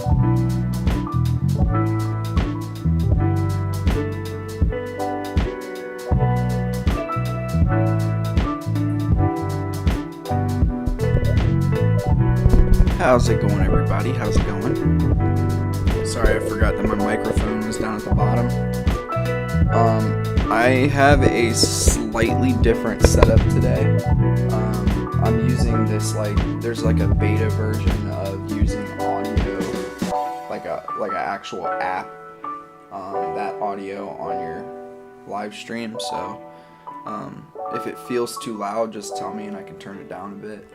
How's it going, everybody? How's it going? Sorry, I forgot that my microphone was down at the bottom. I have a slightly different setup today. I'm using this, there's like a beta version of using audio, like an actual app, that audio on your live stream. So if it feels too loud, just tell me and I can turn it down a bit.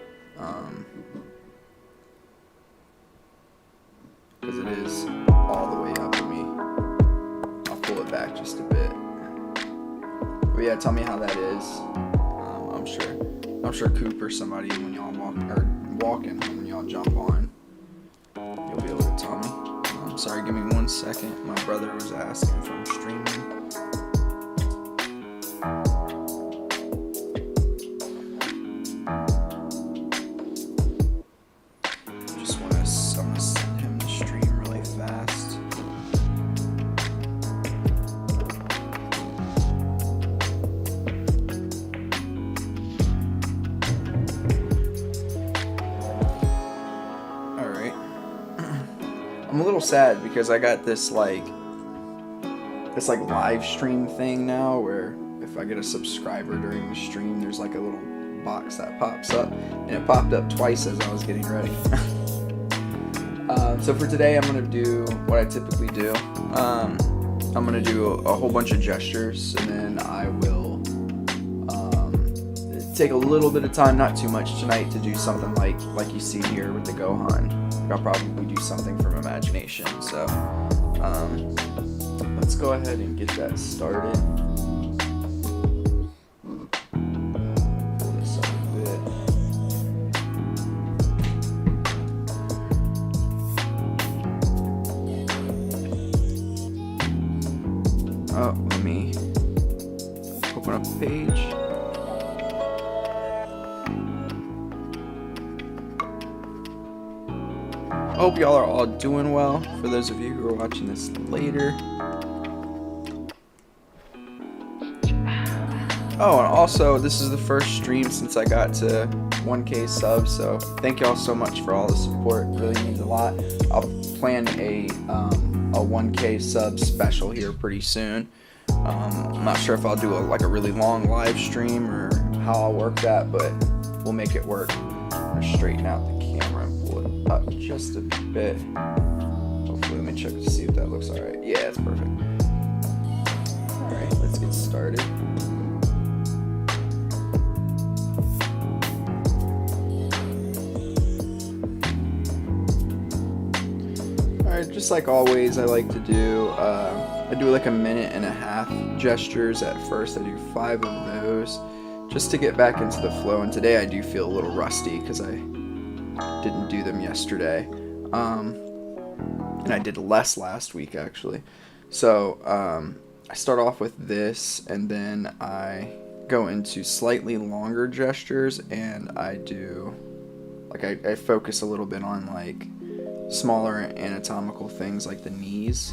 Because it is all the way up at me. I'll pull it back just a bit. But yeah, tell me how that is. I'm sure Coop or somebody, when y'all walking when y'all jump on, you'll be able to tell me. Sorry, give me 1 second. My brother was asking if I'm streaming. I'm gonna send him the stream really fast. Alright. I'm a little sad because I got this live stream thing now where if I get a subscriber during the stream, there's like a little box that pops up, and it popped up twice as I was getting ready. So for today, I'm going to do what I typically do. I'm going to do a whole bunch of gestures, and then I will take a little bit of time, not too much tonight, to do something like you see here with the Gohan. I'll probably do something from imagination. So let's go ahead and get that started. Pull this up a bit. Oh, let me open up a page. I hope y'all are all doing well. For those of you who are watching this later. Oh, and also, this is the first stream since I got to 1K subs, so thank y'all so much for all the support. It really means a lot. I'll plan a 1K sub special here pretty soon. I'm not sure if I'll do a really long live stream or how I'll work that, but we'll make it work. I'm gonna straighten out the camera and pull it up just a bit. Hopefully, let me check to see if that looks alright. Yeah, it's perfect. Alright, let's get started. Alright, just like always, I like to do, I do like a 1.5-minute gestures at first. I do 5 of those just to get back into the flow. And today I do feel a little rusty because I didn't do them yesterday. And I did less last week actually. So I start off with this, and then I go into slightly longer gestures, and I do I focus a little bit on smaller anatomical things like the knees.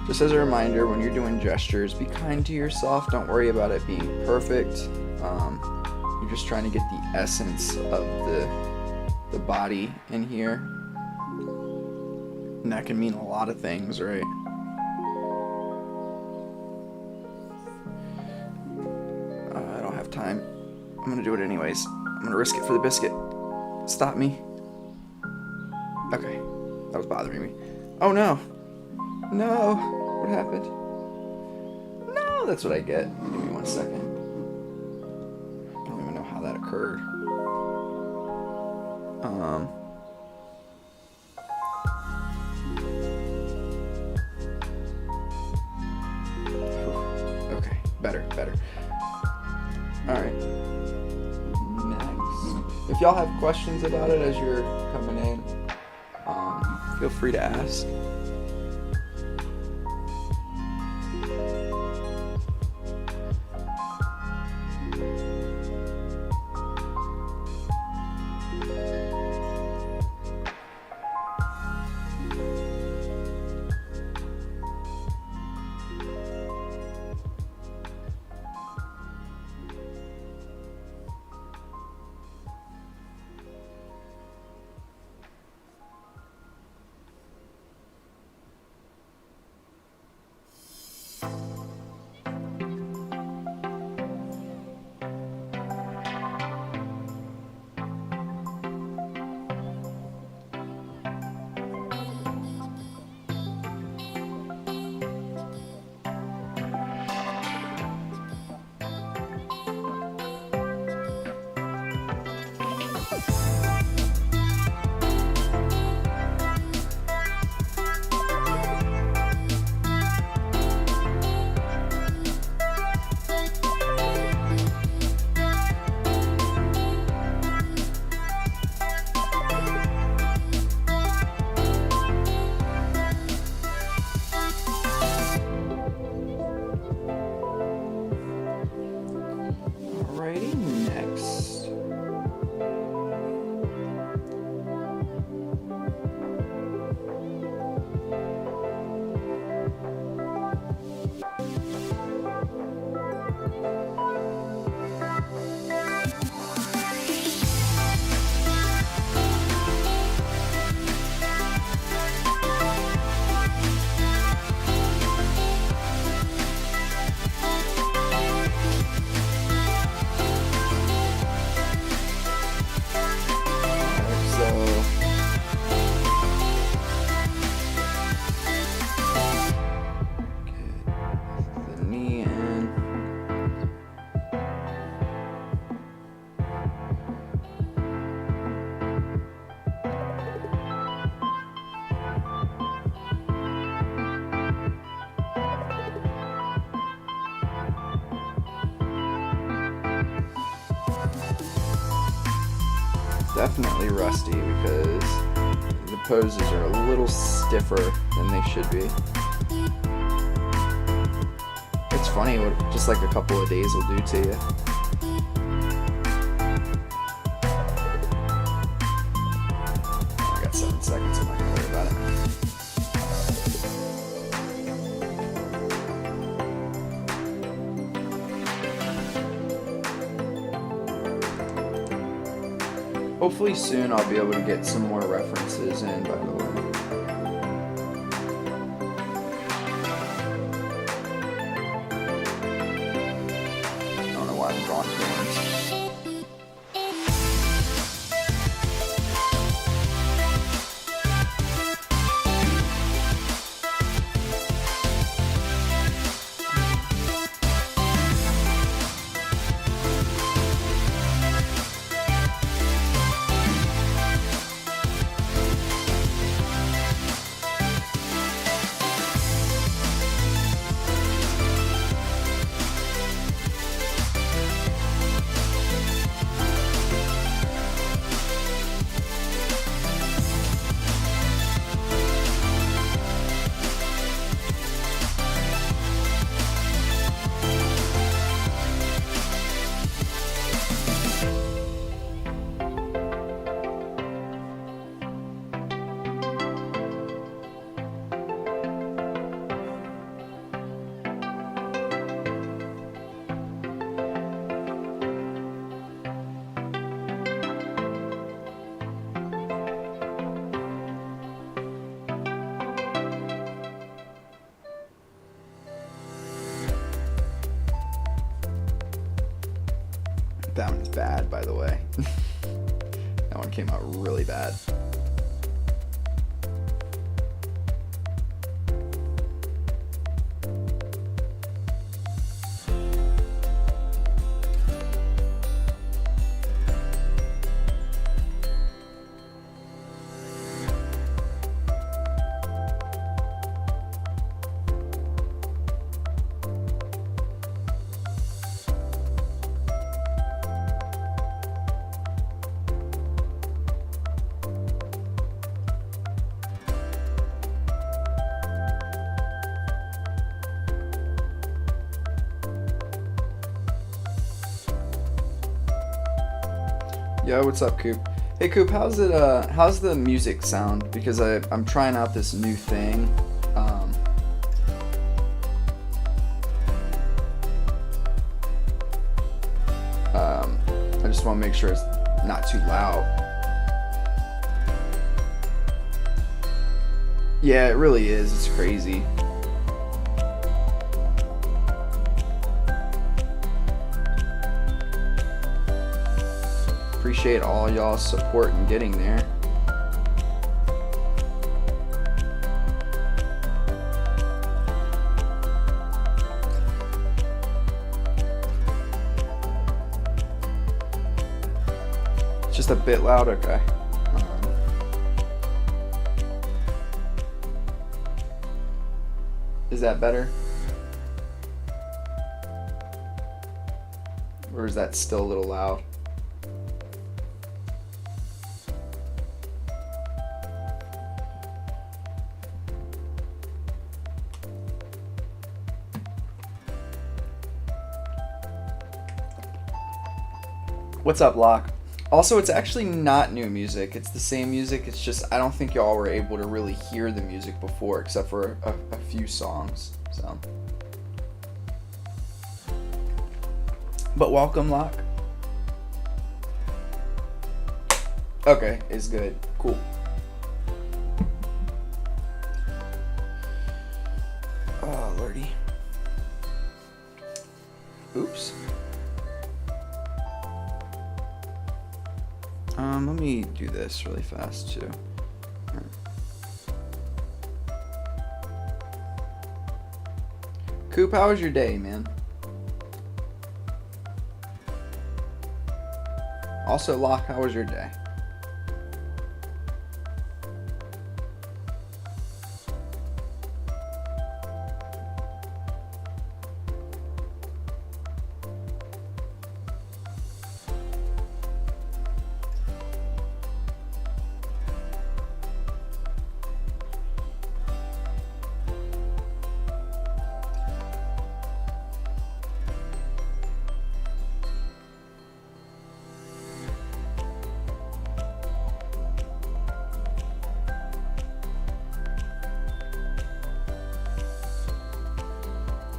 Just as a reminder, when you're doing gestures, be kind to yourself. Don't worry about it being perfect. You're just trying to get the essence of the body in here. And that can mean a lot of things, right? I don't have time. I'm gonna do it anyways. I'm gonna risk it for the biscuit. Stop me. Okay, that was bothering me. Oh no. No, what happened? No, that's what I get. Give me 1 second. I don't even know how that occurred. Okay, better. Alright. Next. If y'all have questions about it as you're coming in, feel free to ask. Definitely rusty because the poses are a little stiffer than they should be. It's funny what just like a couple of days will do to you. I got 7 seconds, I'm not gonna worry about it. Hopefully soon I'll be able to get some more references in, by the way. I don't know why I'm drawing horns. That one's bad, by the way. That one came out really bad. Yo, what's up, Coop? Hey, Coop, how's the music sound? Because I'm trying out this new thing. I just want to make sure it's not too loud. Yeah, it really is. It's crazy. Appreciate all y'all's support in getting there. It's just a bit loud, okay. Is that better? Or is that still a little loud? What's up, Locke? Also, it's actually not new music. It's the same music. It's just I don't think y'all were able to really hear the music before, except for a few songs. So, but welcome, Locke. Okay, it's good. Cool. Oh, lordy. Oops. Let me do this really fast too. All right. Coop, how was your day, man? Also, Locke, how was your day?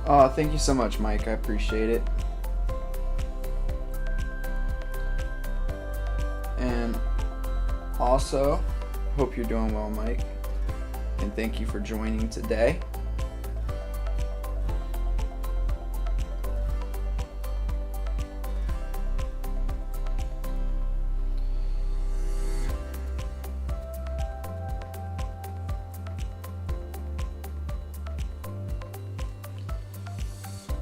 Oh, thank you so much, Mike. I appreciate it. And also, hope you're doing well, Mike. And thank you for joining today.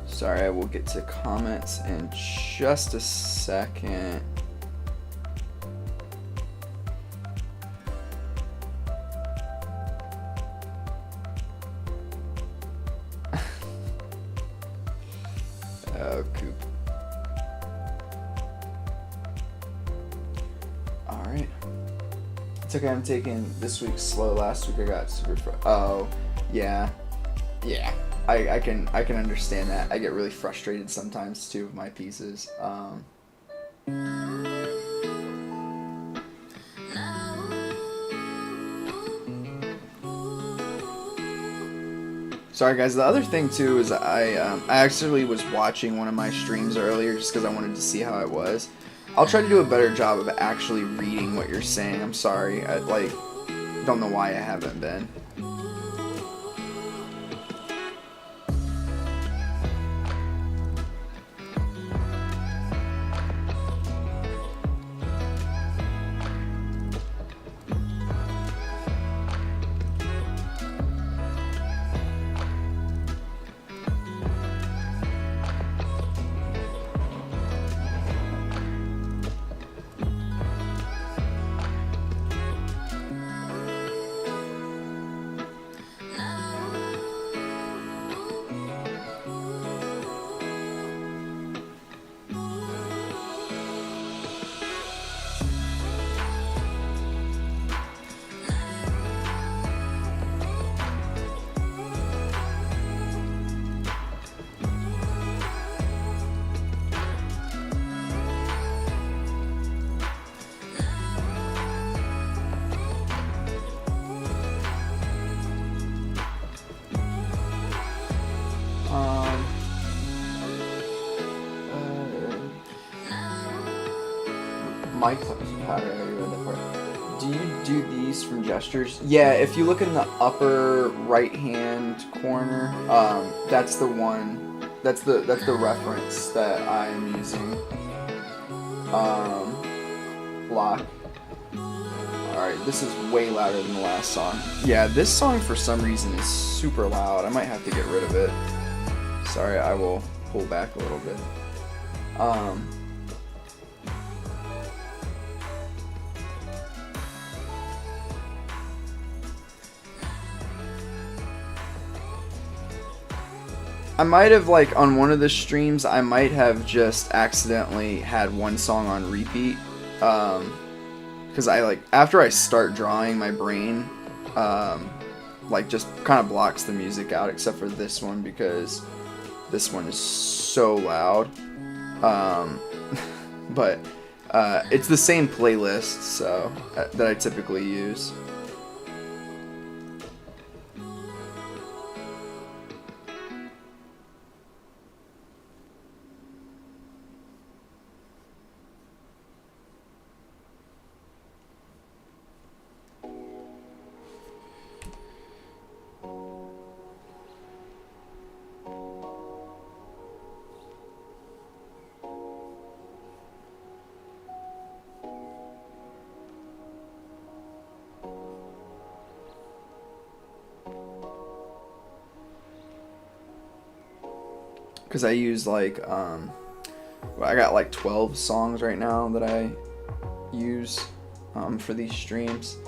Sorry, I will get to comments in just a second. Oh, Coop. Alright. It's okay, I'm taking this week slow. Last week I got super oh, yeah. Yeah. I can understand that. I get really frustrated sometimes too with my pieces. Sorry guys, the other thing too is I actually was watching one of my streams earlier just because I wanted to see how it was. I'll try to do a better job of actually reading what you're saying. I'm sorry. I don't know why I haven't been. mic powder, I already read that part. Do you do these from gestures? Yeah, if you look in the upper right hand corner, that's the one, that's the reference that I'm using. Block. Alright, this is way louder than the last song. Yeah, this song for some reason is super loud. I might have to get rid of it. Sorry, I will pull back a little bit. I might have, like, on one of the streams, I might have just accidentally had one song on repeat. Because I, like, after I start drawing, my brain, like, just kind of blocks the music out, except for this one, because this one is so loud. But, it's the same playlist, so, that I typically use. Because I use, like, well, I got like 12 songs right now that I use for these streams.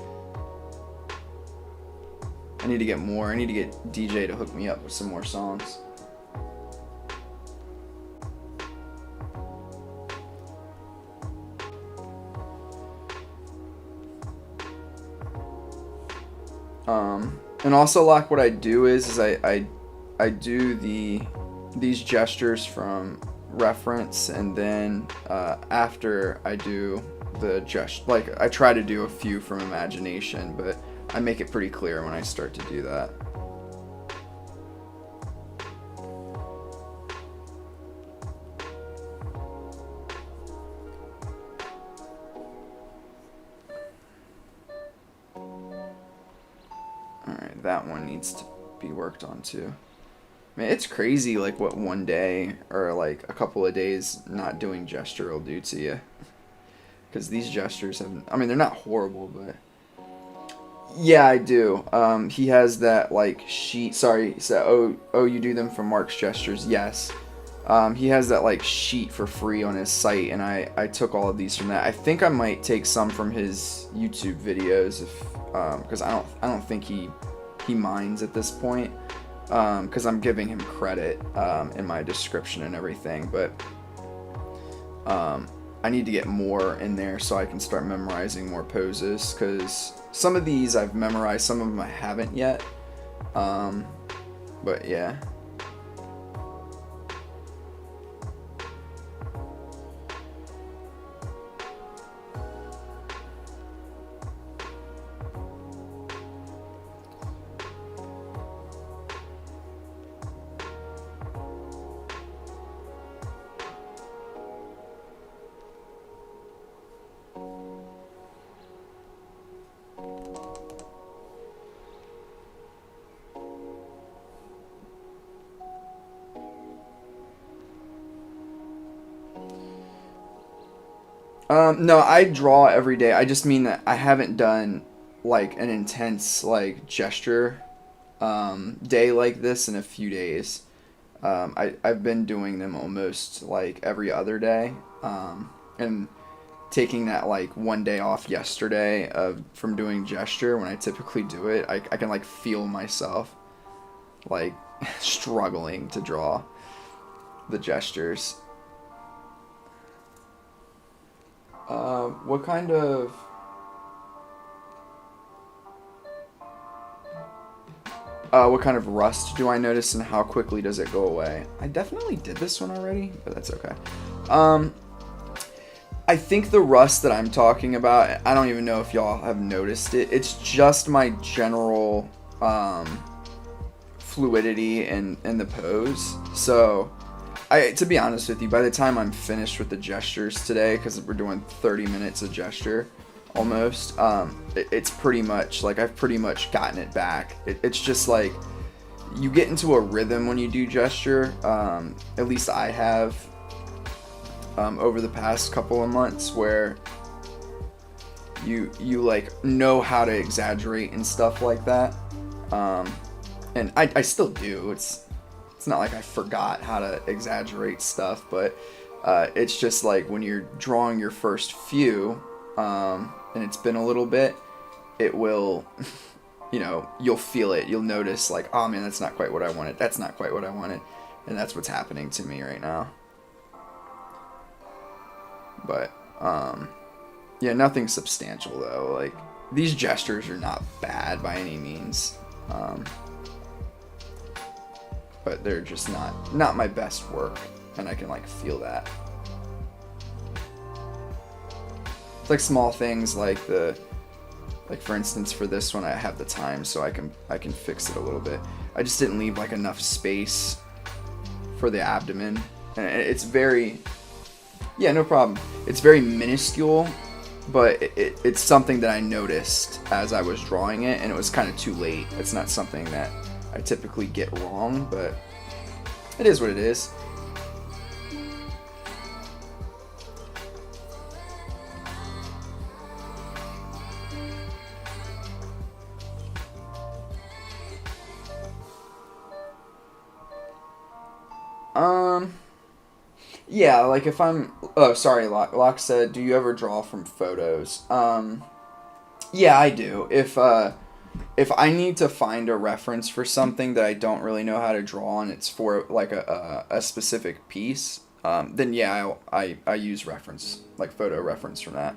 I need to get more. I need to get DJ to hook me up with some more songs. And also, like, what I do is I do these gestures from reference, and then after I do the gesture, like, I try to do a few from imagination, but I make it pretty clear when I start to do that. Alright, that one needs to be worked on too. Man, it's crazy, like, what one day or, like, a couple of days not doing gesture will do to you. Because these gestures have, I mean, they're not horrible, but... Yeah, I do. He has that, like, sheet, sorry, he said, oh, you do them from Mark's Gestures, yes. He has that, like, sheet for free on his site, and I took all of these from that. I think I might take some from his YouTube videos, if, because I don't think he minds at this point. Because I'm giving him credit in my description and everything, but I need to get more in there so I can start memorizing more poses, because some of these I've memorized, some of them I haven't yet, but yeah. No, I draw every day. I just mean that I haven't done, like, an intense, like, gesture day like this in a few days. I've been doing them almost, like, every other day. And taking that, like, one day off yesterday from doing gesture when I typically do it, I can, like, feel myself, like, struggling to draw the gestures. What kind of... what kind of rust do I notice, and how quickly does it go away? I definitely did this one already, but that's okay. I think the rust that I'm talking about, I don't even know if y'all have noticed it. It's just my general fluidity in the pose. So To be honest with you, by the time I'm finished with the gestures today, because we're doing 30 minutes of gesture, almost, it's pretty much, like, I've pretty much gotten it back. It's just, like, you get into a rhythm when you do gesture, at least I have, over the past couple of months, where you like, know how to exaggerate and stuff like that, and I still do. It's not like I forgot how to exaggerate stuff, but it's just like when you're drawing your first few, and it's been a little bit, it will, you'll feel it. You'll notice, like, oh man, that's not quite what I wanted. That's not quite what I wanted. And that's what's happening to me right now. But, yeah, nothing substantial though. Like, these gestures are not bad by any means. But they're just not my best work, and I can, like, feel that. It's like small things like for instance, for this one I have the time, so I can fix it a little bit. I just didn't leave, like, enough space for the abdomen, and it's very, yeah, no problem. It's very minuscule, but it's something that I noticed as I was drawing it, and it was kind of too late. It's not something that I typically get wrong, but it is what it is. Yeah, like if I'm, oh, sorry, Locke said, do you ever draw from photos? Yeah, I do. If I need to find a reference for something that I don't really know how to draw and it's for, like, a specific piece, then yeah, I use reference, like photo reference from that.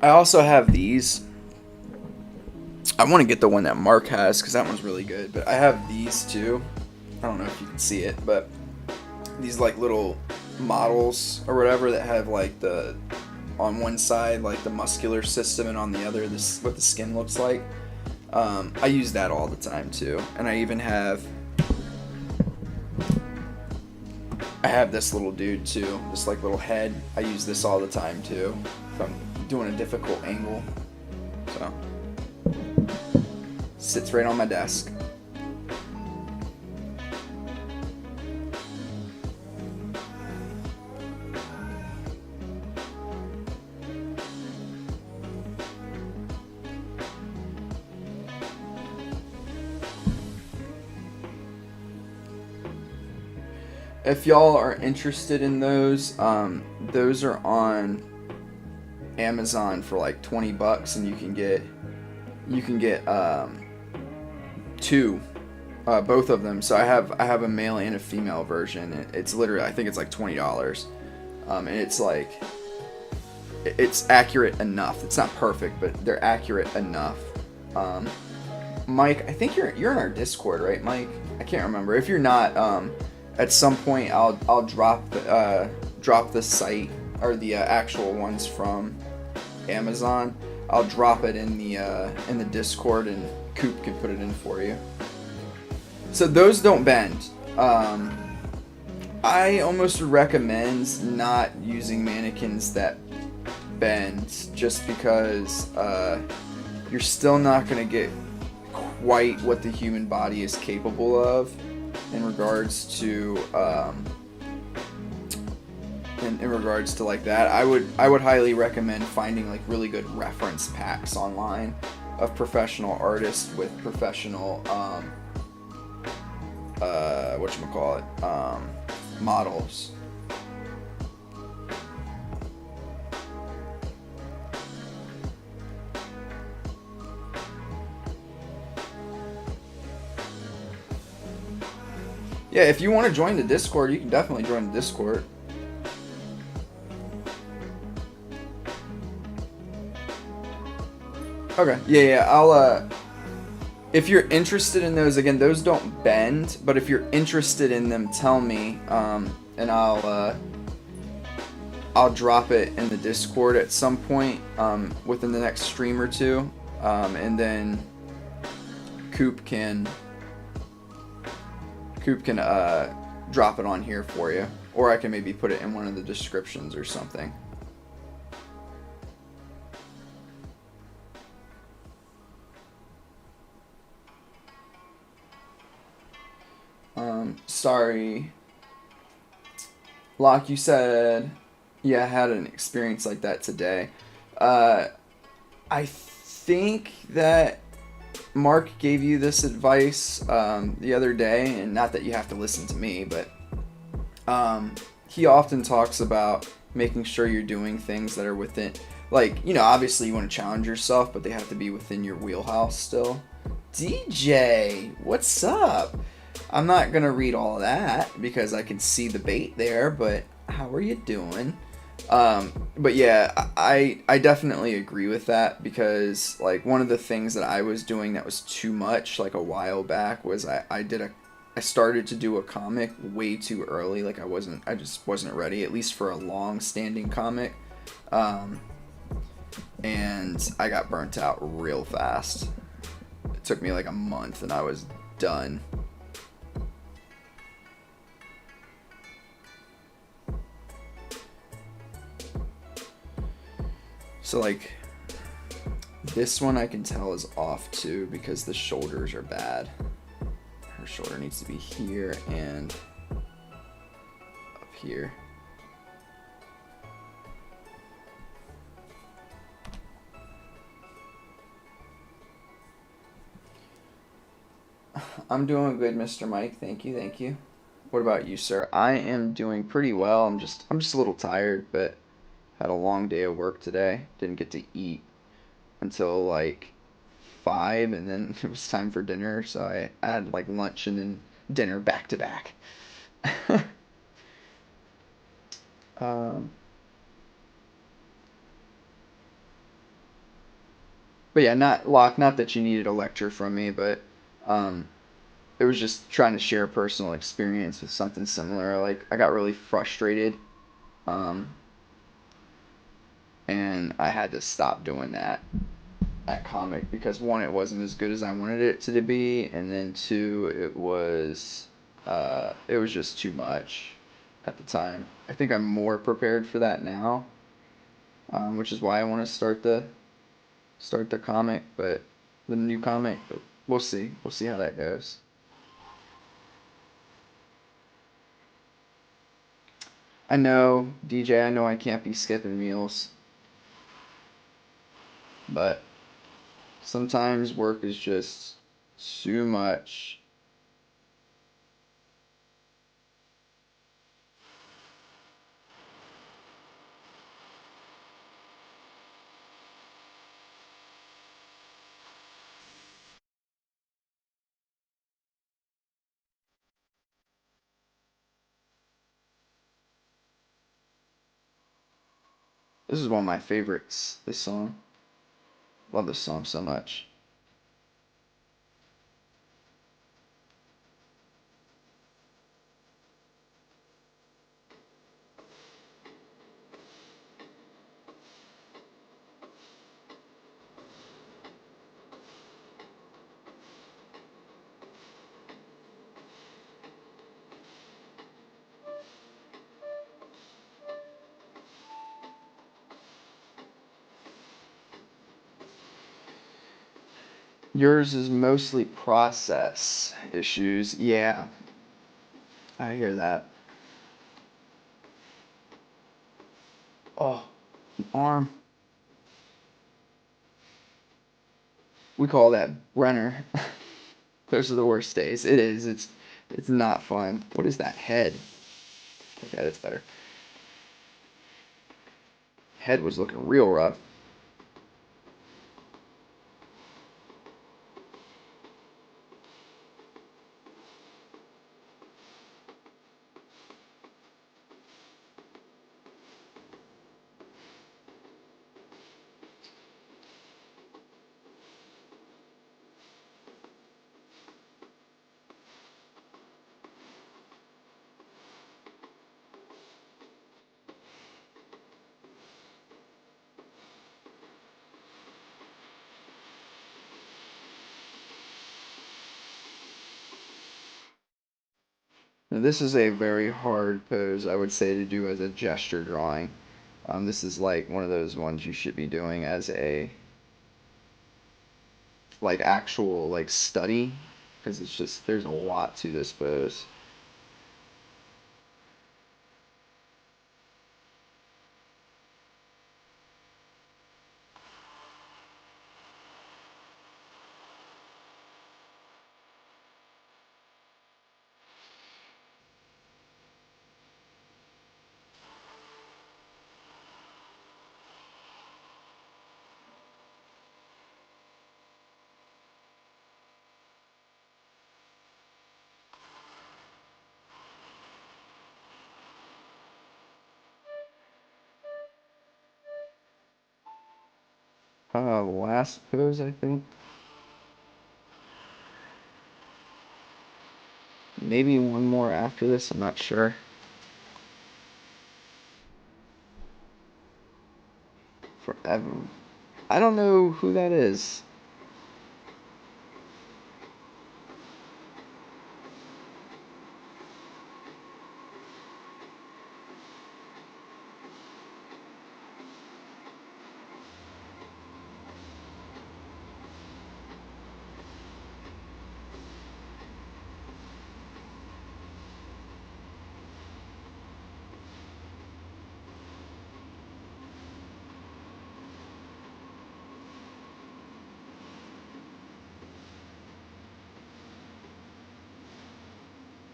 I also have these. I want to get the one that Mark has because that one's really good, but I have these too. I don't know if you can see it, but these, like, little models or whatever that have, like, the, on one side, like, the muscular system, and on the other, this what the skin looks like. I use that all the time too, and I even have this little dude too, this, like, little head. I use this all the time too if I'm doing a difficult angle. So sits right on my desk. If y'all are interested in those are on Amazon for like $20, and you can get two, both of them. So I have a male and a female version. It's literally, I think it's like $20, and it's like, it's accurate enough. It's not perfect, but they're accurate enough. Mike, I think you're in our Discord, right, Mike? I can't remember. If you're not, at some point I'll drop the site, or the actual ones from Amazon. I'll drop it in the Discord, and Coop can put it in for you. So those don't bend. I almost would recommend not using mannequins that bend, just because you're still not going to get quite what the human body is capable of in regards to like that. I would highly recommend finding, like, really good reference packs online of professional artists with professional models. Yeah, if you want to join the Discord, you can definitely join the Discord. Okay, yeah, I'll, if you're interested in those, again, those don't bend, but if you're interested in them, tell me, and I'll drop it in the Discord at some point, within the next stream or two, and then Coop can Coop can drop it on here for you, or I can maybe put it in one of the descriptions or something. Sorry. Locke, you said, yeah, I had an experience like that today. I think that Mark gave you this advice the other day, and not that you have to listen to me, but he often talks about making sure you're doing things that are within, like, obviously you want to challenge yourself, but they have to be within your wheelhouse still. DJ, what's up? I'm not going to read all that because I can see the bait there, but how are you doing? But yeah, I definitely agree with that because like one of the things that I was doing that was too much like a while back was I started to do a comic way too early. Like I just wasn't ready, at least for a long standing comic. And I got burnt out real fast. It took me like a month and I was done. So like this one I can tell is off too because the shoulders are bad. Her shoulder needs to be here and up here. I'm doing good, Mr. Mike. Thank you, thank you. What about you, sir? I am doing pretty well. I'm just a little tired, but had a long day of work today. Didn't get to eat until like 5, and then it was time for dinner, so I had like lunch and then dinner back to back. um, but yeah, not that you needed a lecture from me, but um, it was just trying to share a personal experience with something similar. Like I got really frustrated, um, and I had to stop doing that comic because one, it wasn't as good as I wanted it to be, and then two, it was just too much at the time. I think I'm more prepared for that now, which is why I want to start the comic, but the new comic. But we'll see. We'll see how that goes. I know, DJ. I know I can't be skipping meals, but sometimes work is just too much. This is one of my favorites. This song. Love this song so much. Yours is mostly process issues. Yeah, I hear that. Oh, arm. We call that runner. Those are the worst days. It is. It's not fun. What is that head? Okay, that's better. Head was looking real rough. Now, this is a very hard pose, I would say, to do as a gesture drawing. This is like one of those ones you should be doing as a like actual like study, because it's just there's a lot to this pose. Last pose, I think. Maybe one more after this, I'm not sure. Forever. I don't know who that is.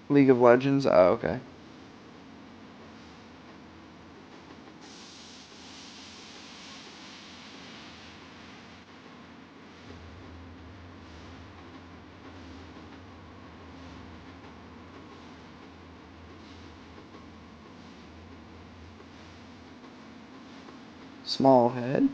League of Legends? Oh, okay. Small head.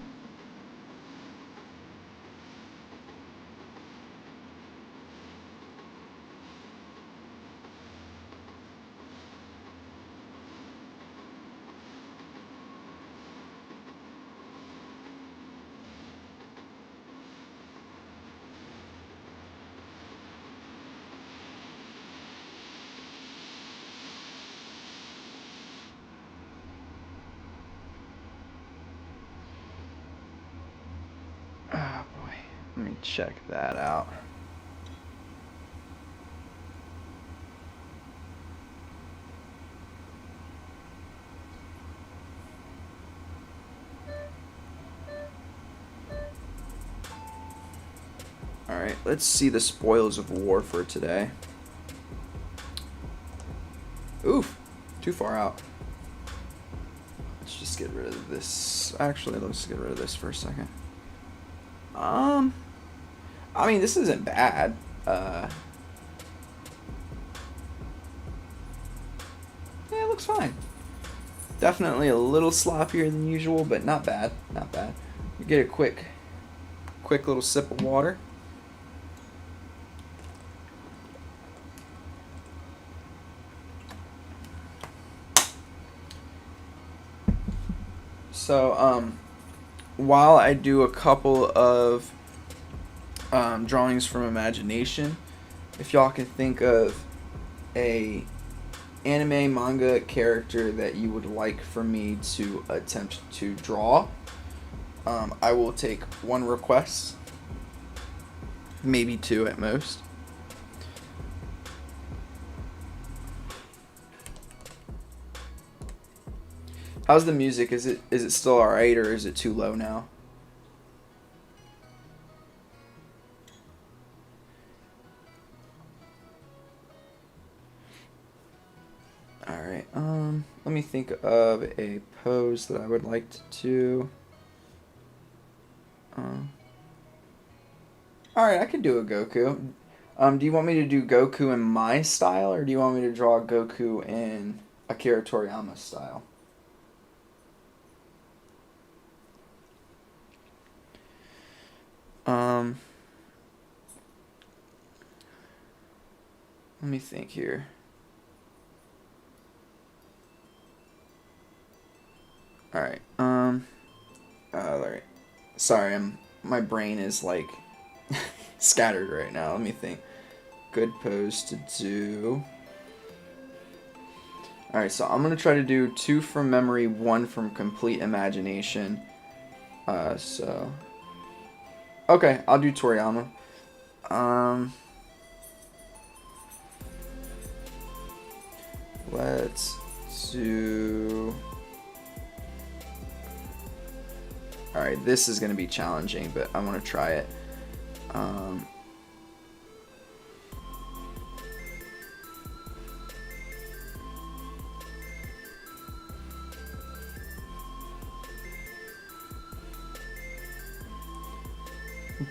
Oh boy. Let me check that out. Alright, let's see the spoils of war for today. Oof, too far out. Let's just get rid of this. Actually, let's get rid of this for a second. I mean, this isn't bad. Yeah, it looks fine. Definitely a little sloppier than usual, but not bad. Not bad. You get a quick little sip of water. So, while I do a couple of drawings from imagination, if y'all can think of a anime manga character that you would like for me to attempt to draw, I will take one request, maybe two at most. How's the music? Is it still alright, or is it too low now? Alright, let me think of a pose that I would like to do. Alright, I could do a Goku. Do you want me to do Goku in my style, or do you want me to draw Goku in Akira Toriyama style? Let me think here. Alright, alright. Sorry, my brain is like scattered right now. Let me think. Good pose to do. Alright, so I'm going to try to do 2 from memory, 1 from complete imagination. Okay, I'll do Toriyama. Let's do... Alright, this is going to be challenging, but I want to try it.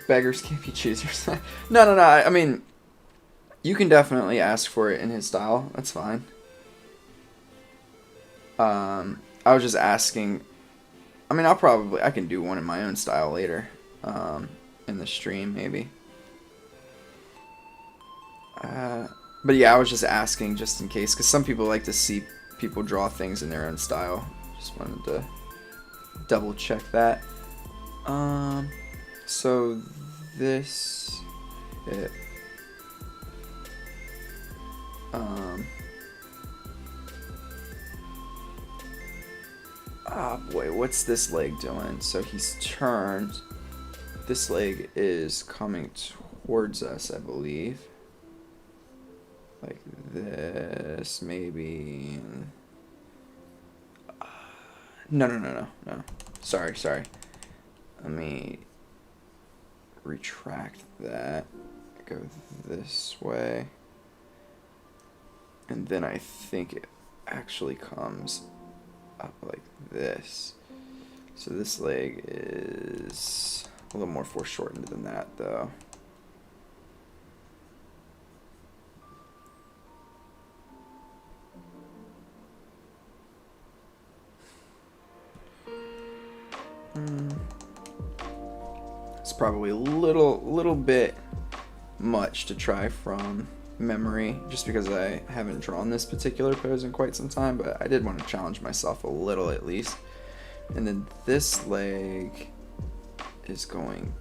Beggars can't be choosers. No. I mean, you can definitely ask for it in his style. That's fine. I was just asking. I mean, I can do one in my own style later, in the stream maybe. But yeah, I was just asking just in case, because some people like to see people draw things in their own style. Just wanted to double check that. So this it boy, what's this leg doing? So he's turned. This leg is coming towards us, I believe. Like this, maybe. No. Sorry. Let me retract that. Go this way. And then I think it actually comes up like this. So this leg is a little more foreshortened than that, though. It's probably a little bit much to try from memory, just because I haven't drawn this particular pose in quite some time, but I did want to challenge myself a little at least. And then this leg is going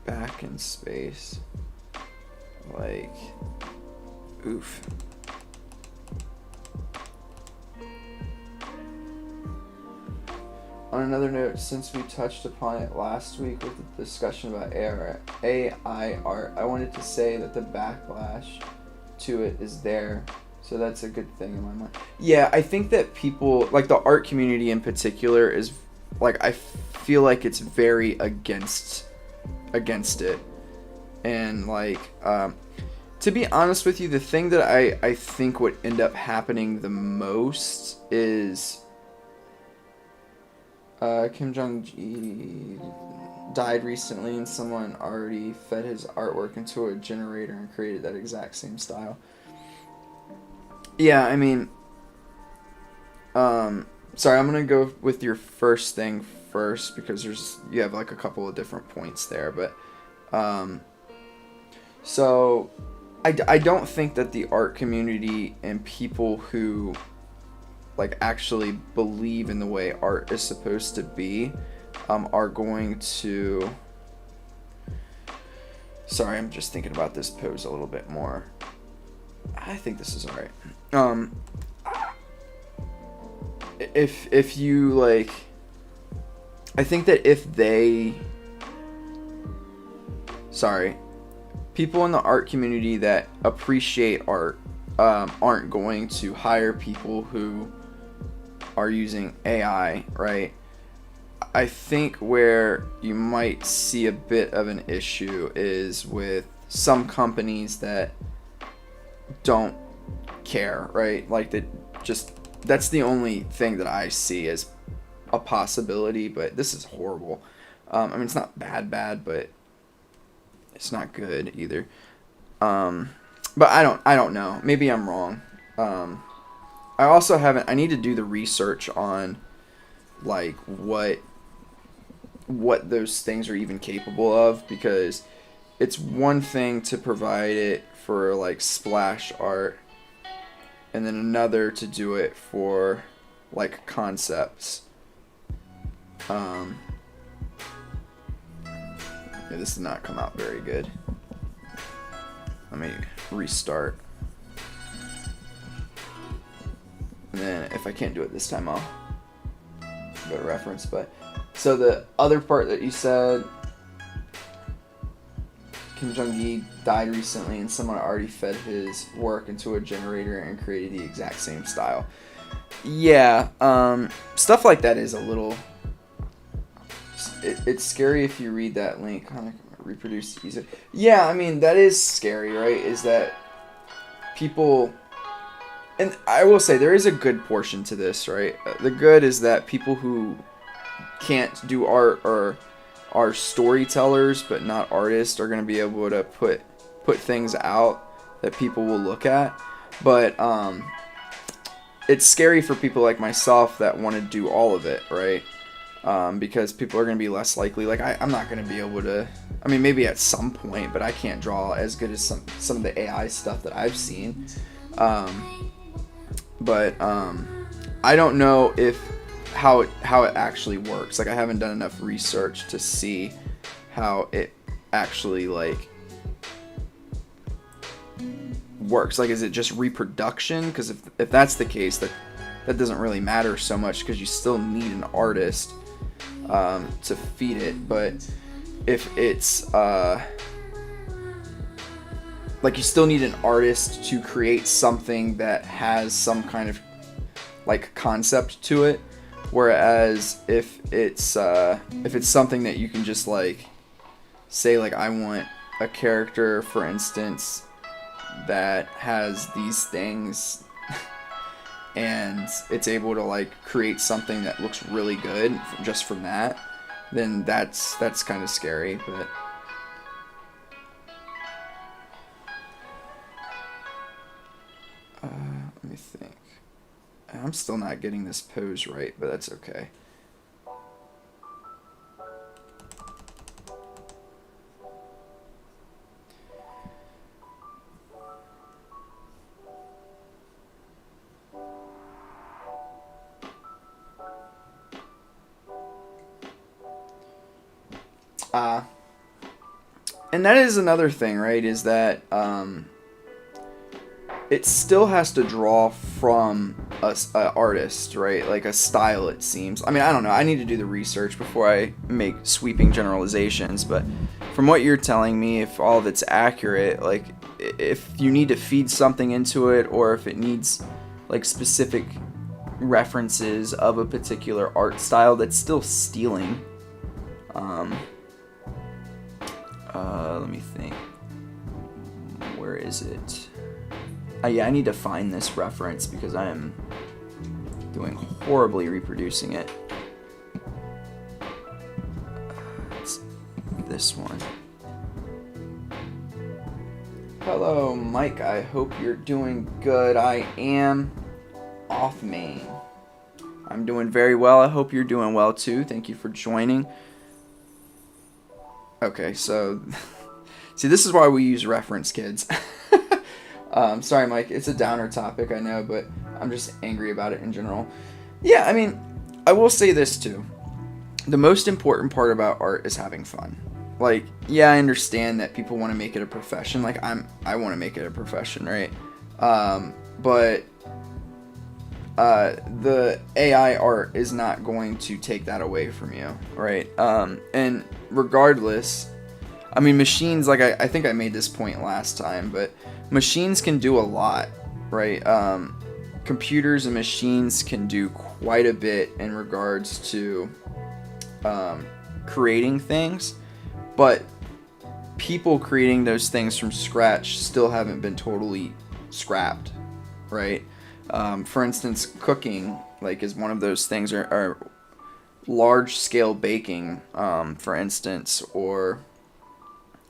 back in space, like, oof. On another note, since we touched upon it last week with the discussion about AI art, I wanted to say that the backlash to it is there, so that's a good thing in my mind. Yeah, I think that people, like the art community in particular, is like, I feel like it's very against it, and like, to be honest with you, the thing that I think would end up happening the most is Kim Jong-gi died recently, and someone already fed his artwork into a generator and created that exact same style. Yeah, I mean, sorry, I'm gonna go with your first thing first, because you have like a couple of different points there, but so I don't think that the art community and people who like actually believe in the way art is supposed to be are going to... Sorry, I'm just thinking about this pose a little bit more. I think this is alright. If you like, I think that if they... Sorry. People in the art community that appreciate art aren't going to hire people who are using AI, right? I think where you might see a bit of an issue is with some companies that don't care, right? Like that's the only thing that I see as a possibility, but this is horrible. I mean, it's not bad, but it's not good either. But I don't know. Maybe I'm wrong. I also haven't. I need to do the research on like what those things are even capable of, because it's one thing to provide it for like splash art, and then another to do it for like concepts. Yeah, this did not come out very good. Let me restart. And then if I can't do it this time, I'll go to reference. But so the other part that you said, Kim Jong-gi died recently and someone already fed his work into a generator and created the exact same style. Yeah, stuff like that is a little... It's scary if you read that link. Reproduce easier. Yeah, I mean, that is scary, right? Is that people... And I will say, there is a good portion to this, right? The good is that people who can't do art or are storytellers but not artists are going to be able to put things out that people will look at. But it's scary for people like myself that want to do all of it, right? Because people are going to be less likely. Like, I'm not going to be able to... I mean, maybe at some point, but I can't draw as good as some of the AI stuff that I've seen. But I don't know how it actually works. Like, I haven't done enough research to see how it actually, like, works. Like, is it just reproduction? Because if that's the case, that doesn't really matter so much, because you still need an artist to feed it. But if it's like, you still need an artist to create something that has some kind of, like, concept to it. Whereas if it's something that you can just, like, say, like, I want a character, for instance, that has these things, and it's able to, like, create something that looks really good just from that, then that's kind of scary. But let me think. I'm still not getting this pose right, but that's okay. And that is another thing, right? Is that it still has to draw from a artist, right? Like a style, it seems. I mean, I don't know. I need to do the research before I make sweeping generalizations. But from what you're telling me, if all of it's accurate, like, if you need to feed something into it, or if it needs, like, specific references of a particular art style, that's still stealing. Let me think. Where is it? Yeah, I need to find this reference because I am doing horribly reproducing it. It's this one. Hello, Mike. I hope you're doing good. I am off main. I'm doing very well. I hope you're doing well too. Thank you for joining. Okay, so see, this is why we use reference, kids. Sorry, Mike. It's a downer topic, I know, but I'm just angry about it in general. Yeah, I mean, I will say this too. The most important part about art is having fun. Like, yeah, I understand that people want to make it a profession. Like, I want to make it a profession, right? But the AI art is not going to take that away from you, right? And regardless, I mean, machines, like, I think I made this point last time, but machines can do a lot, right? Computers and machines can do quite a bit in regards to creating things, but people creating those things from scratch still haven't been totally scrapped, right? For instance, cooking, like, is one of those things, or large-scale baking, for instance, or,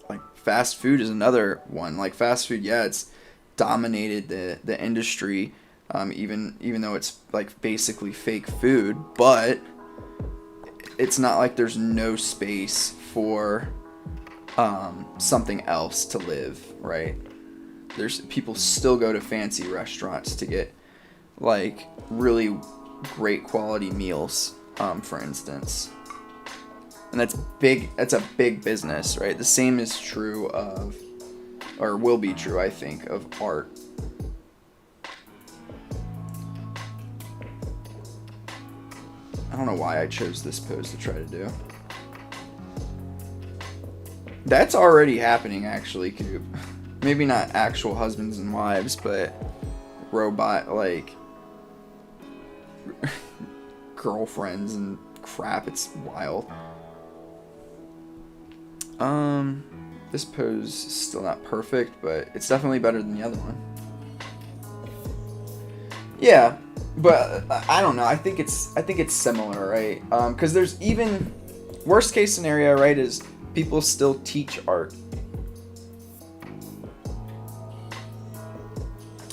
like, fast food is another one. Like, fast food, yeah, it's dominated the industry, even though it's, like, basically fake food, but it's not like there's no space for something else to live, right? People still go to fancy restaurants to get, like, really great quality meals, for instance. And that's a big business, right? The same is true of, or will be true, I think, of art. I don't know why I chose this pose to try to do. That's already happening, actually, Coop. Maybe not actual husbands and wives, but robot, like, girlfriends and crap. It's wild. This pose is still not perfect, but it's definitely better than the other one. Yeah, but I don't know. I think it's similar, right? Because there's even worst case scenario, right? Is people still teach art.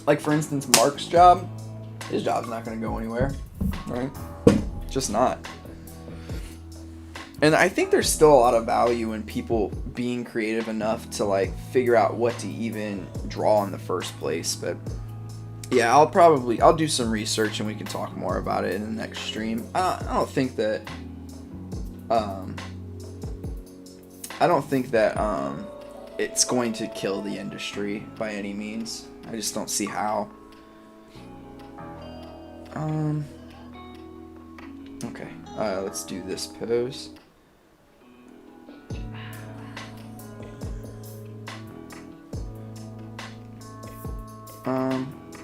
Like, for instance, Mark's job, his job's not going to go anywhere, right? Just not. And I think there's still a lot of value in people being creative enough to, like, figure out what to even draw in the first place. But yeah, I'll do some research and we can talk more about it in the next stream. I don't think that it's going to kill the industry by any means. I just don't see how. Okay, let's do this pose.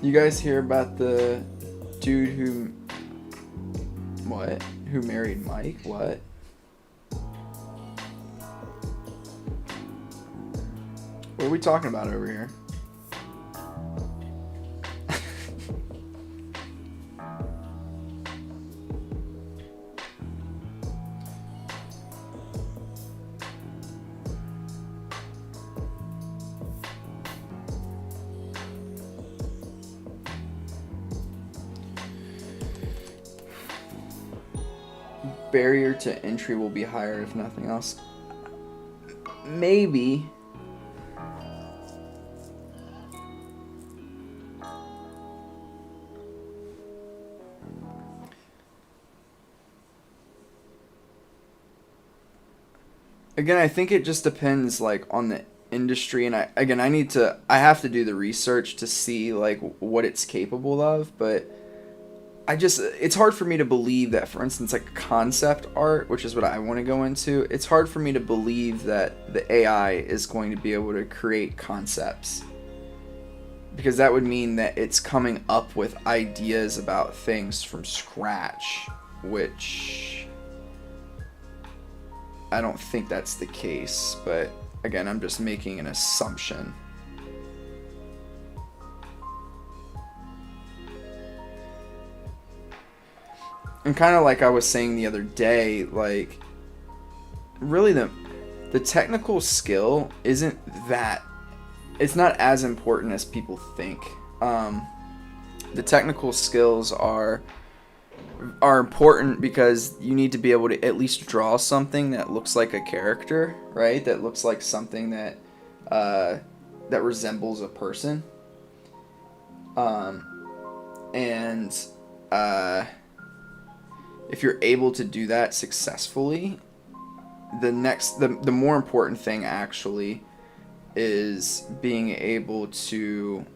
You guys hear about the dude who married Mike? What? What are we talking about over here? Barrier to entry will be higher if nothing else. Maybe. Again, I think it just depends, like, on the industry, and I have to do the research to see, like, what it's capable of, but it's hard for me to believe that, for instance, like, concept art, which is what I want to go into, it's hard for me to believe that the AI is going to be able to create concepts. Because that would mean that it's coming up with ideas about things from scratch, which I don't think that's the case, but again, I'm just making an assumption. And kind of like I was saying the other day, like, really the technical skill isn't that, it's not as important as people think. The technical skills are important because you need to be able to at least draw something that looks like a character, right? That looks like something that that resembles a person. If you're able to do that successfully, the more important thing actually is being able to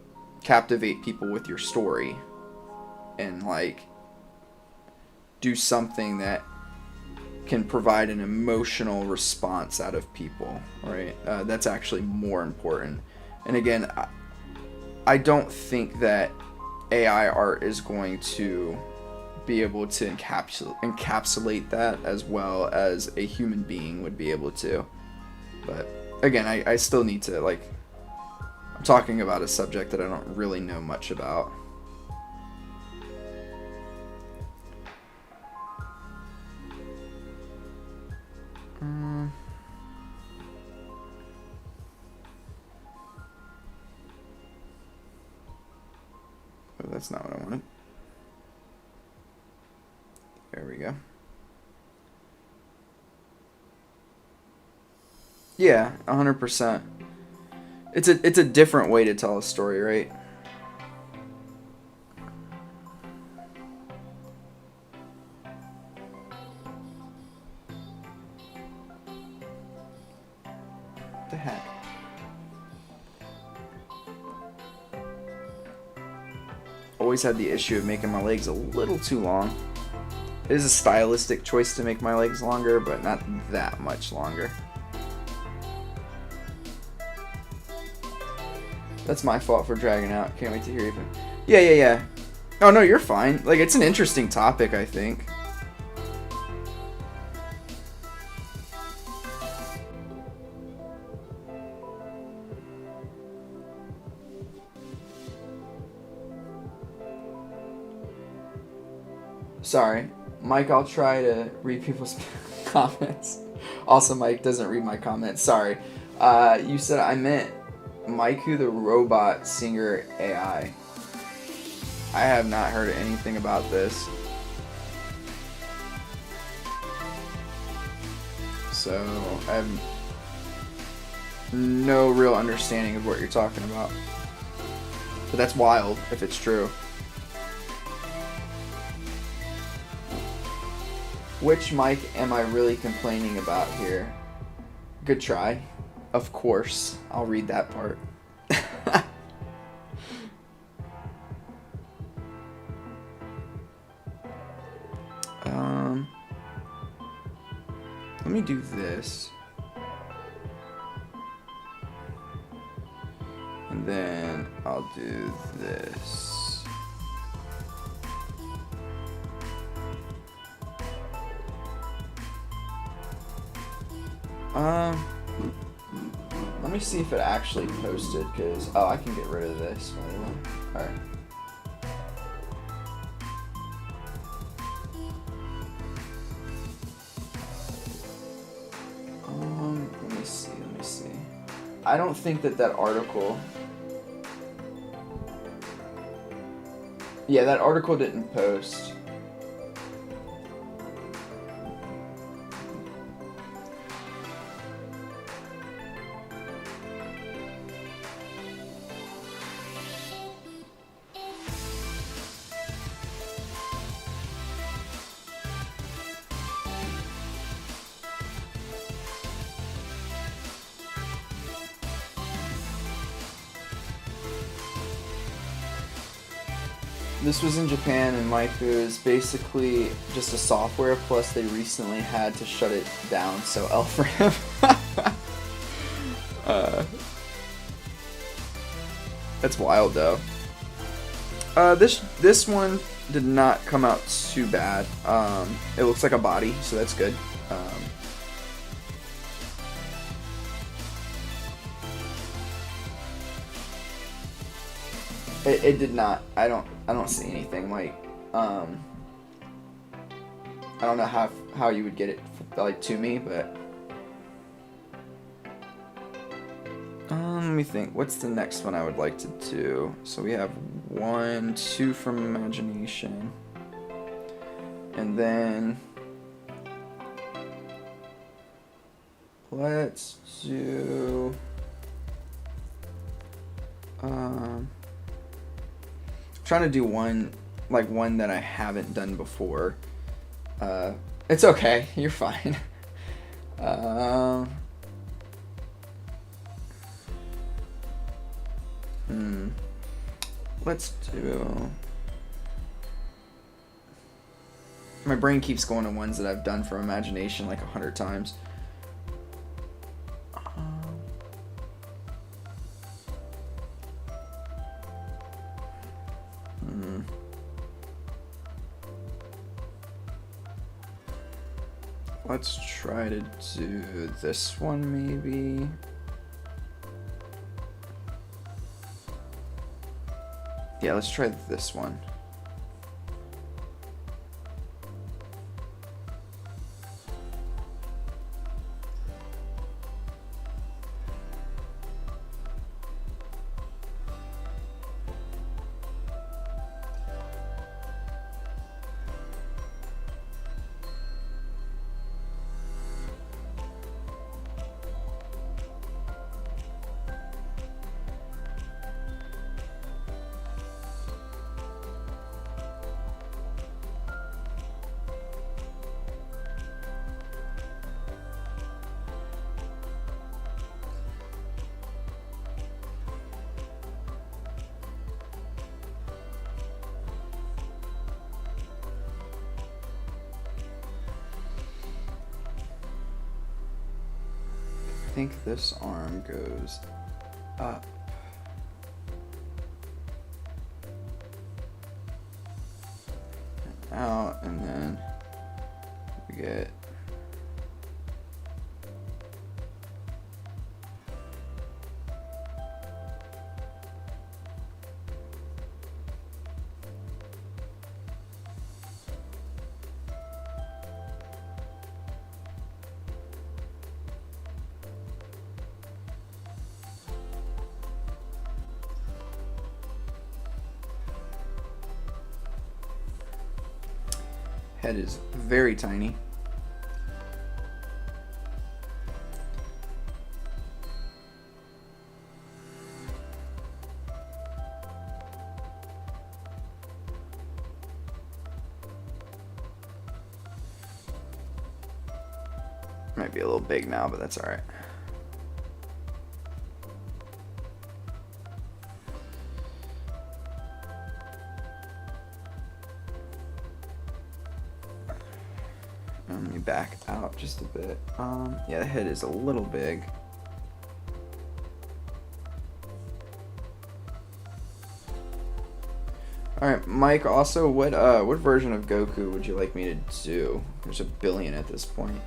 captivate people with your story and, like, do something that can provide an emotional response out of people, right? That's actually more important. And again, I don't think that AI art is going to be able to encapsulate that as well as a human being would be able to. But again, I still need to, like, I'm talking about a subject that I don't really know much about. Oh, that's not what I wanted. There we go. Yeah, 100%. It's a different way to tell a story, right? What the heck? Always had the issue of making my legs a little too long. It is a stylistic choice to make my legs longer, but not that much longer. That's my fault for dragging out. Can't wait to hear you. Yeah. Oh, no, you're fine. Like, it's an interesting topic, I think. Sorry. Mike, I'll try to read people's comments. Also, Mike doesn't read my comments. Sorry. You said I meant Maiku the robot singer AI. I have not heard anything about this. So, I have no real understanding of what you're talking about. But that's wild if it's true. Which mic am I really complaining about here? Good try. Of course. I'll read that part. Let me do this. And then I'll do this. Let me see if it actually posted, because I can get rid of this, by the way. Alright. Let me see. I don't think that article. Yeah, that article didn't post. This was in Japan, and Maiku is basically just a software, plus they recently had to shut it down, so L for him. That's wild, though. This one did not come out too bad. It looks like a body, so that's good. It did not. I don't see anything like. I don't know how you would get it like to me, but. Let me think. What's the next one I would like to do? So we have 1, 2 from imagination, and then let's do. Trying to do one that I haven't done before. It's okay. You're fine. Let's do. My brain keeps going to ones that I've done from imagination like 100 times. Let's try to do this one, maybe. Yeah, let's try this one. think this arm goes up. And out, and then we get head is very tiny. Might be a little big now, but that's all right. Let me back out just a bit. Yeah, the head is a little big. All right, Mike. Also, what version of Goku would you like me to do? There's a billion at this point.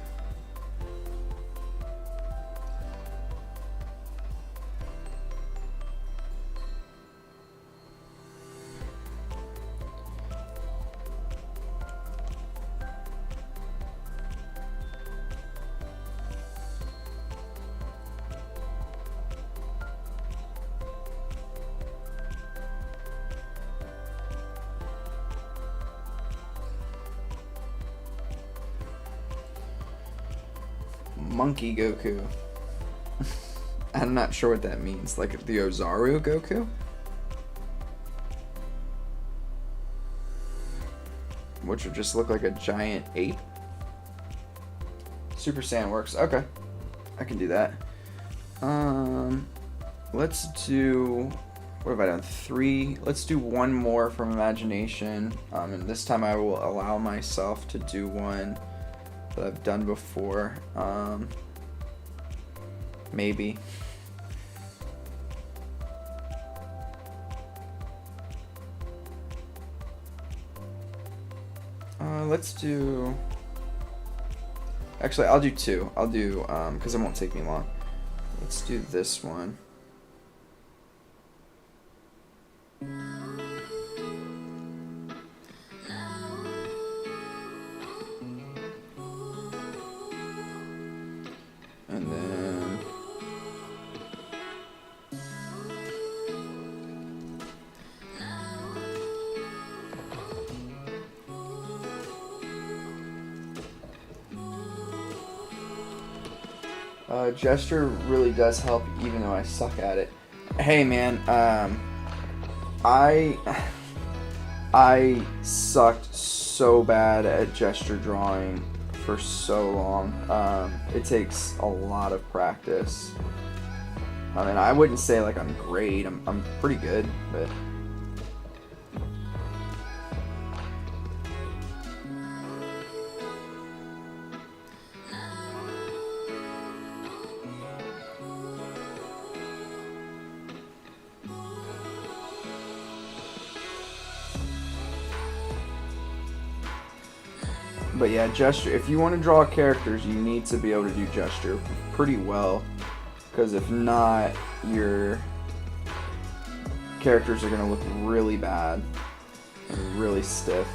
Monkey Goku. I'm not sure what that means. Like the Ozaru Goku? Which would just look like a giant ape. Super Saiyan works. Okay. I can do that. Let's do... What have I done? 3. Let's do one more from imagination. And this time I will allow myself to do one that I've done before. Maybe. Let's do... Actually, I'll do 2. I'll do, because it won't take me long. Let's do this one. And then... gesture really does help, even though I suck at it. Hey man, I sucked so bad at gesture drawing for so long. It takes a lot of practice. I mean, I wouldn't say like I'm great. I'm pretty good, but. But yeah, gesture, if you want to draw characters, you need to be able to do gesture pretty well, because if not, your characters are going to look really bad and really stiff.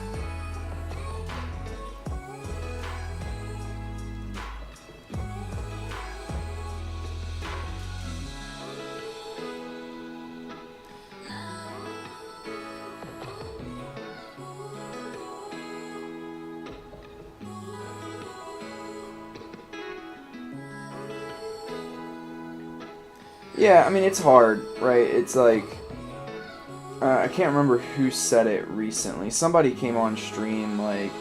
Yeah, I mean, it's hard, right? It's like, I can't remember who said it recently. Somebody came on stream, like,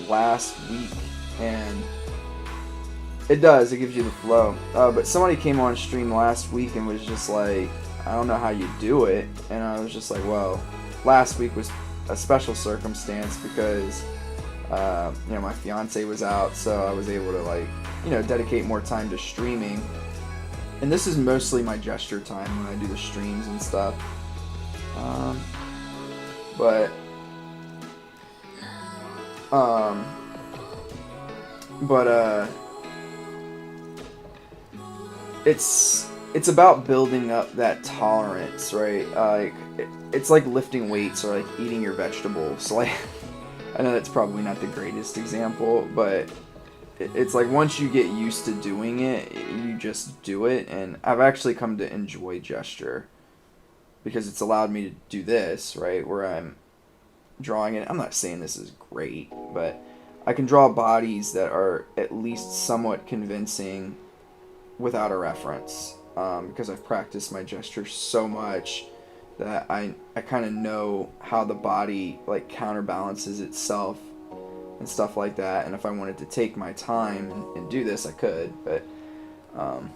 last week, and it gives you the flow. But somebody came on stream last week and was just like, I don't know how you do it. And I was just like, well, last week was a special circumstance because, my fiance was out, so I was able to, like, dedicate more time to streaming. And this is mostly my gesture time when I do the streams and stuff. Um, but um, but it's about building up that tolerance, right? It's like lifting weights or like eating your vegetables. Like I know that's probably not the greatest example, but it's like once you get used to doing it, you just do it. And I've actually come to enjoy gesture because it's allowed me to do this, right? Where I'm drawing it. I'm not saying this is great, but I can draw bodies that are at least somewhat convincing without a reference, because I've practiced my gesture so much that I kind of know how the body like counterbalances itself and stuff like that. And if I wanted to take my time and do this, I could. But um,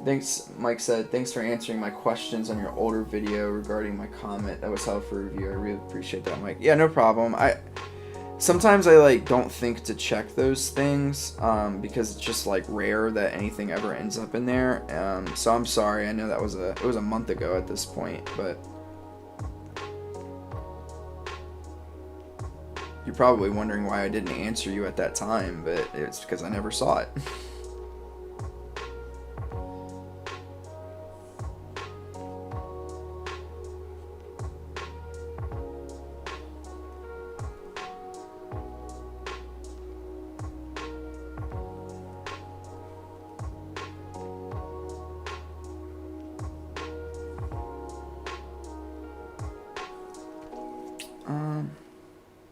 thanks, Mike said, thanks for answering my questions on your older video regarding my comment. That was helpful review. I really appreciate that, Mike. Yeah, no problem. Sometimes I like don't think to check those things because it's just like rare that anything ever ends up in there. So I'm sorry. I know that was it was a month ago at this point, but you're probably wondering why I didn't answer you at that time, but it's because I never saw it.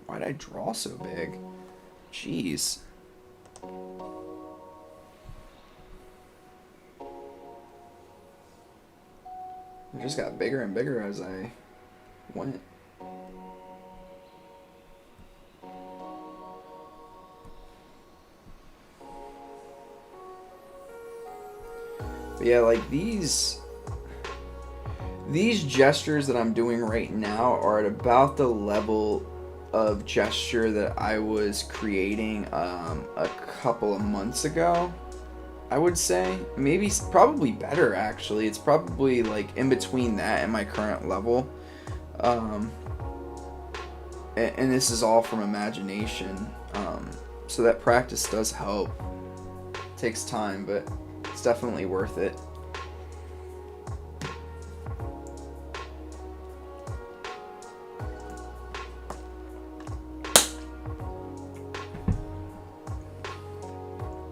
Why'd I draw so big? Jeez. It just got bigger and bigger as I went. But yeah, like these gestures that I'm doing right now are at about the level of gesture that I was creating a couple of months ago. I would say maybe probably better actually. It's probably like in between that and my current level. Um, and this is all from imagination. So that practice does help. It takes time, but it's definitely worth it.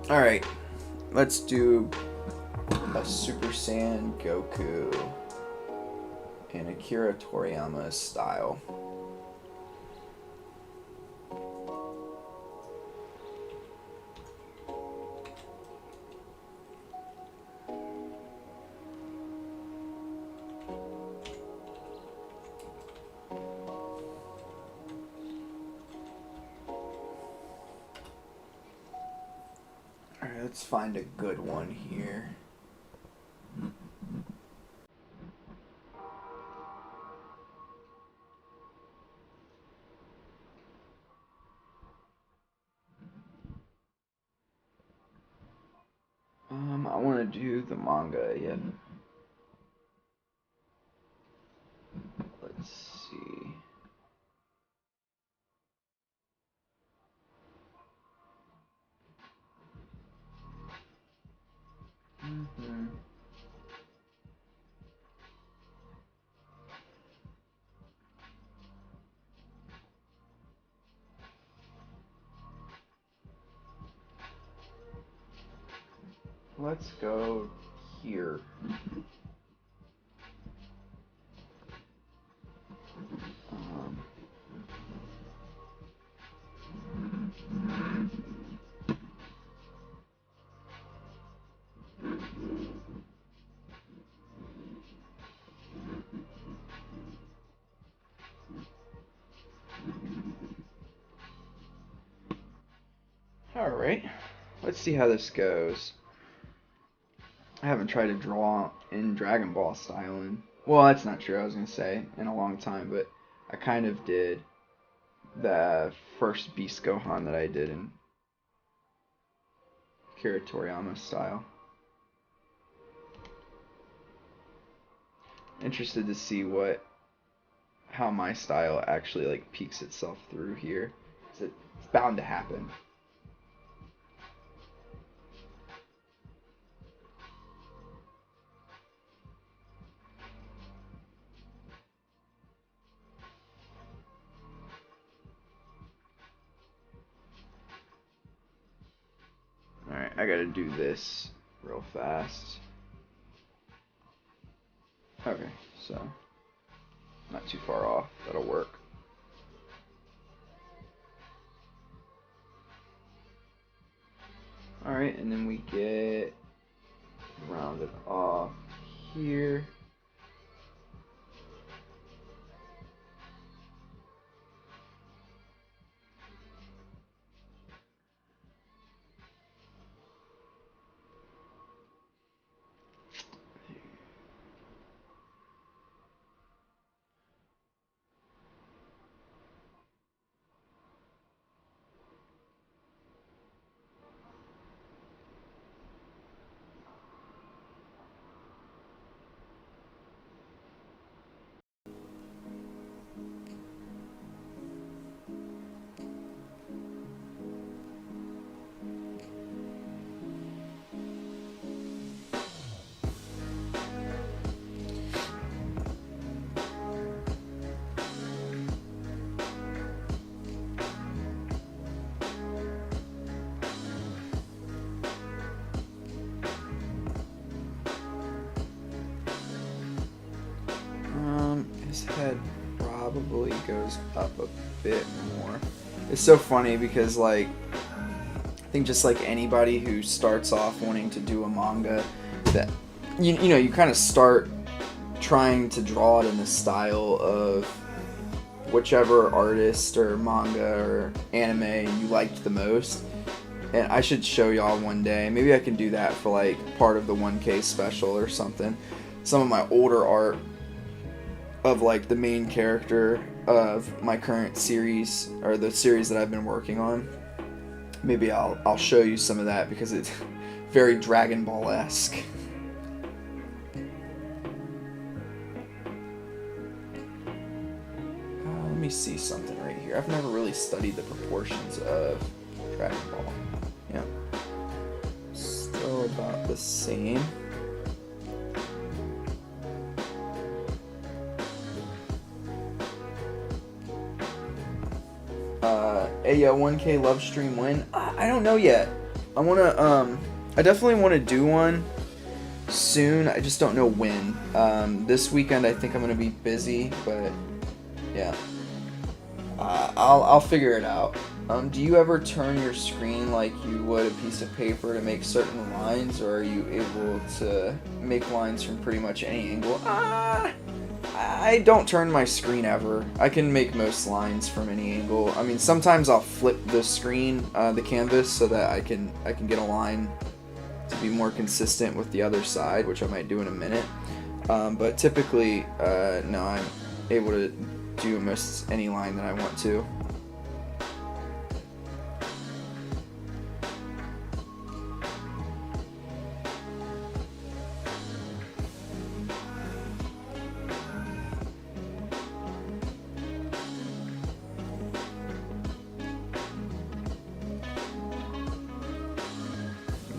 Alright, let's do a Super Saiyan Goku in Akira Toriyama style. Alright, let's find a good one here. I want to do the manga again. Let's see. Let's go here. Um, Alright, let's see how this goes. I haven't tried to draw in Dragon Ball style well, that's not true, I was going to say, in a long time, but I kind of did the first Beast Gohan that I did in Akira Toriyama style. interested to see how my style actually like peeks itself through here. It's bound to happen. Alright, I gotta do this real fast. Okay, so not too far off. That'll work. Alright, and then we get rounded off here. His head probably goes up a bit more. It's so funny because like I think just like anybody who starts off wanting to do a manga, that you know you kind of start trying to draw it in the style of whichever artist or manga or anime you liked the most. And I should show y'all one day. Maybe I can do that for like part of the 1K special or something. Some of my older art of like the main character of my current series, or the series that I've been working on. Maybe I'll show you some of that because it's very Dragon Ball-esque. Let me see something right here. I've never really studied the proportions of Dragon Ball. Yeah, still about the same. Hey, 1K love stream when? I don't know yet. I definitely wanna do one soon. I just don't know when. This weekend I think I'm gonna be busy, but yeah. I'll figure it out. Do you ever turn your screen like you would a piece of paper to make certain lines, or are you able to make lines from pretty much any angle? I don't turn my screen ever. I can make most lines from any angle. I mean, sometimes I'll flip the screen, the canvas, so that I can get a line to be more consistent with the other side, which I might do in a minute. But typically, no, I'm able to do almost any line that I want to.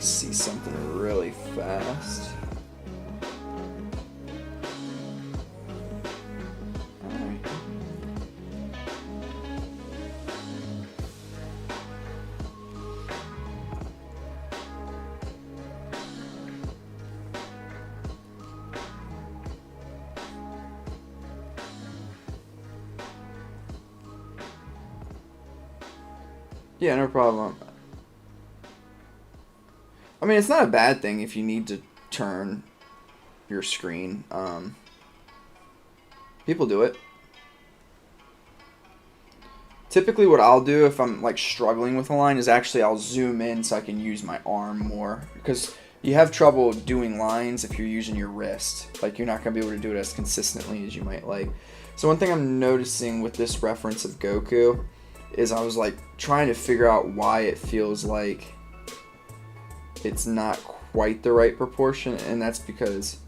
See something really fast. Alright. Yeah, no problem. I mean, it's not a bad thing if you need to turn your screen. People do it. Typically what I'll do if I'm like struggling with a line is actually I'll zoom in so I can use my arm more. Because you have trouble doing lines if you're using your wrist. Like, you're not going to be able to do it as consistently as you might like. So one thing I'm noticing with this reference of Goku is I was like trying to figure out why it feels like it's not quite the right proportion, and that's because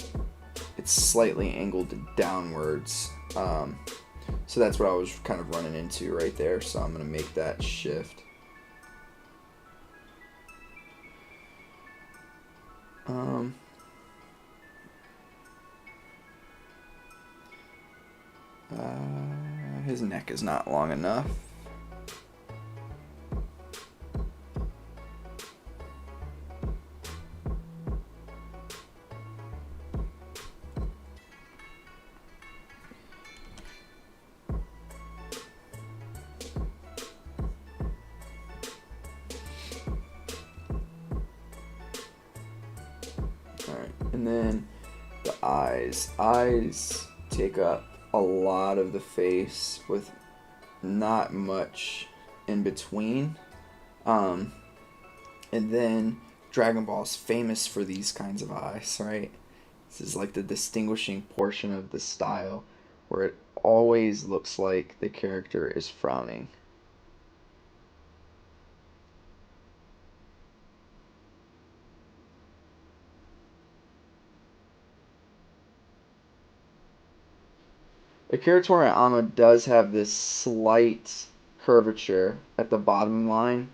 it's slightly angled downwards. So that's what I was kind of running into right there. So I'm going to make that shift. His neck is not long enough. Alright, and then the eyes. Eyes take up a lot of the face with not much in between. And then Dragon Ball's famous for these kinds of eyes, right? This is like the distinguishing portion of the style where it always looks like the character is frowning. Akira Toriyama does have this slight curvature at the bottom line.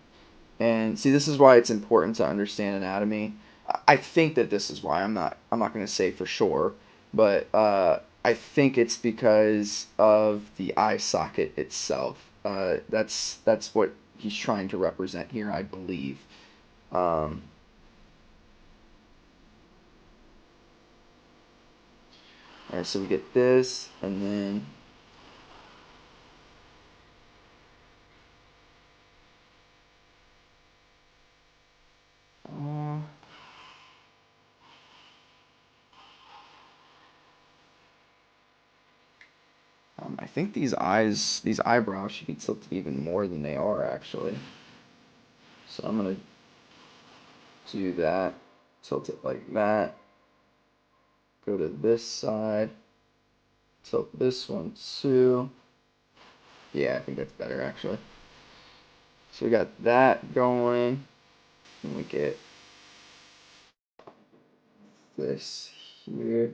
And see, this is why it's important to understand anatomy. I think that this is why. I'm not going to say for sure, but I think it's because of the eye socket itself. That's what he's trying to represent here, I believe. Um, all right, so we get this, and then uh, I think these eyebrows should be tilted even more than they are actually. So I'm gonna do that, tilt it like that. Go to this side, tilt this one too. Yeah, I think that's better actually. So we got that going, and we get this here.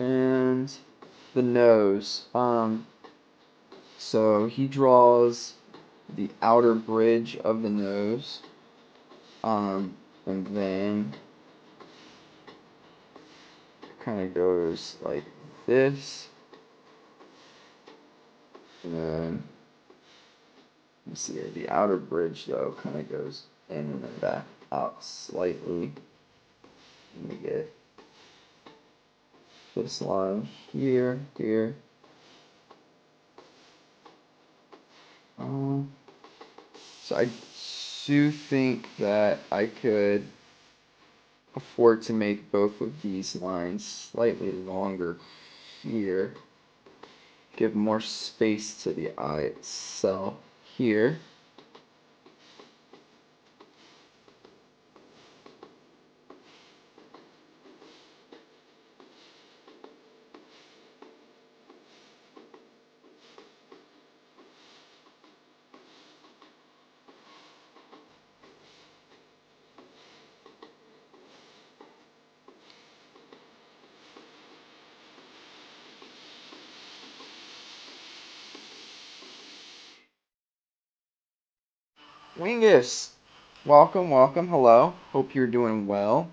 And the nose. So he draws the outer bridge of the nose. And then kind of goes like this. And then, let's see here, the outer bridge though kind of goes in and then back out slightly. And we get this line here, here. So I do think that I could afford to make both of these lines slightly longer here. Give more space to the eye itself here. Wingus, welcome, welcome, hello. Hope you're doing well.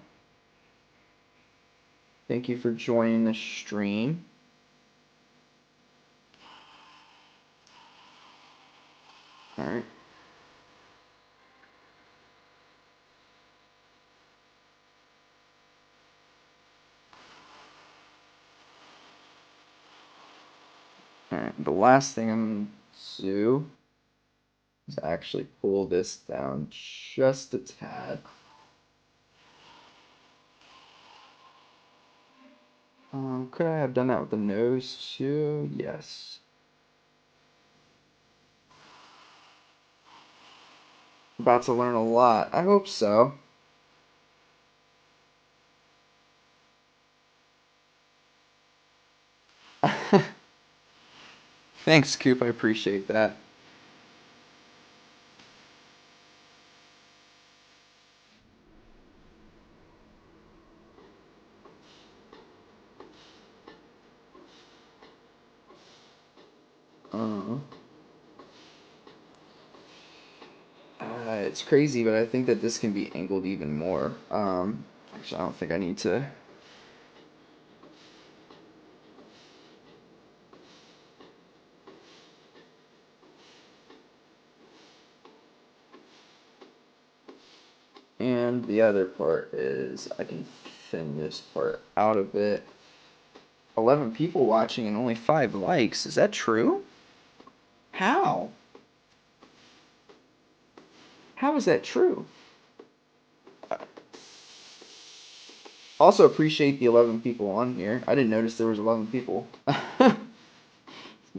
Thank you for joining the stream. Alright. Alright, the last thing I'm going to do is actually pull this down just a tad. Could I have done that with the nose too? Yes. About to learn a lot. I hope so. Thanks, Coop. I appreciate that. Uh, it's crazy, but I think that this can be angled even more. Actually, I don't think I need to. And the other part is I can thin this part out a bit. 11 people watching and only 5 likes. Is that true? How? How is that true? Also appreciate the 11 people on here. I didn't notice there was 11 people.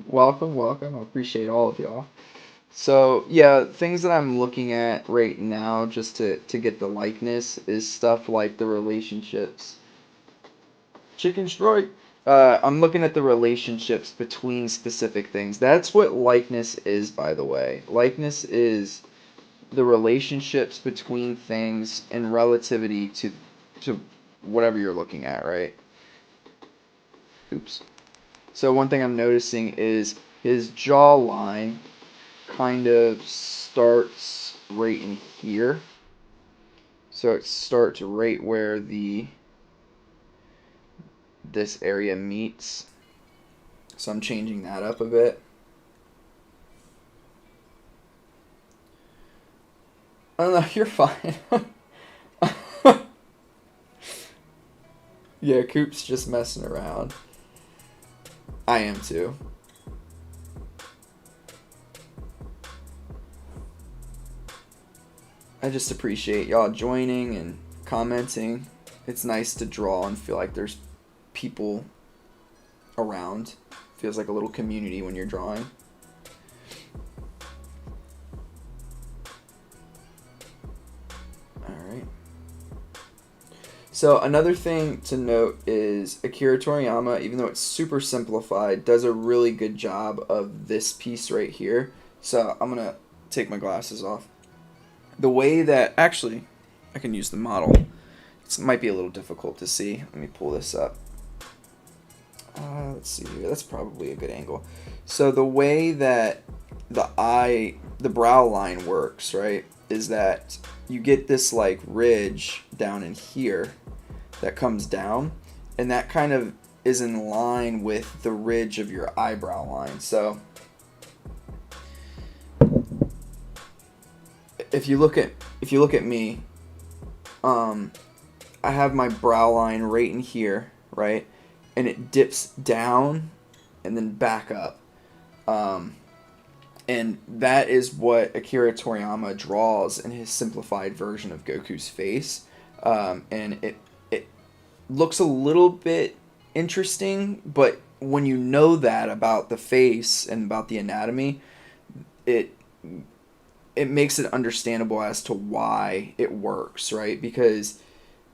Welcome, welcome. I appreciate all of y'all. So yeah, things that I'm looking at right now just to get the likeness is stuff like the relationships. Chicken strike. I'm looking at the relationships between specific things. That's what likeness is, by the way. Likeness is the relationships between things in relativity to whatever you're looking at, right? Oops. So one thing I'm noticing is his jawline kind of starts right in here. So it starts right where this area meets. So I'm changing that up a bit. Oh no, you're fine. Yeah, Coop's just messing around. I am too. I just appreciate y'all joining and commenting. It's nice to draw and feel like there's people around. Feels like a little community when you're drawing. Alright. So another thing to note is Akira Toriyama, even though it's super simplified, does a really good job of this piece right here. So I'm going to take my glasses off. The way that, actually, I can use the model. It might be a little difficult to see. Let me pull this up. Let's see here. That's probably a good angle. So the way that the brow line works, right, is that you get this like ridge down in here that comes down, and that kind of is in line with the ridge of your eyebrow line. So if you look at me, I have my brow line right in here, right, and it dips down and then back up, and that is what Akira Toriyama draws in his simplified version of Goku's face, and it looks a little bit interesting, but when you know that about the face and about the anatomy, it makes it understandable as to why it works, right? Because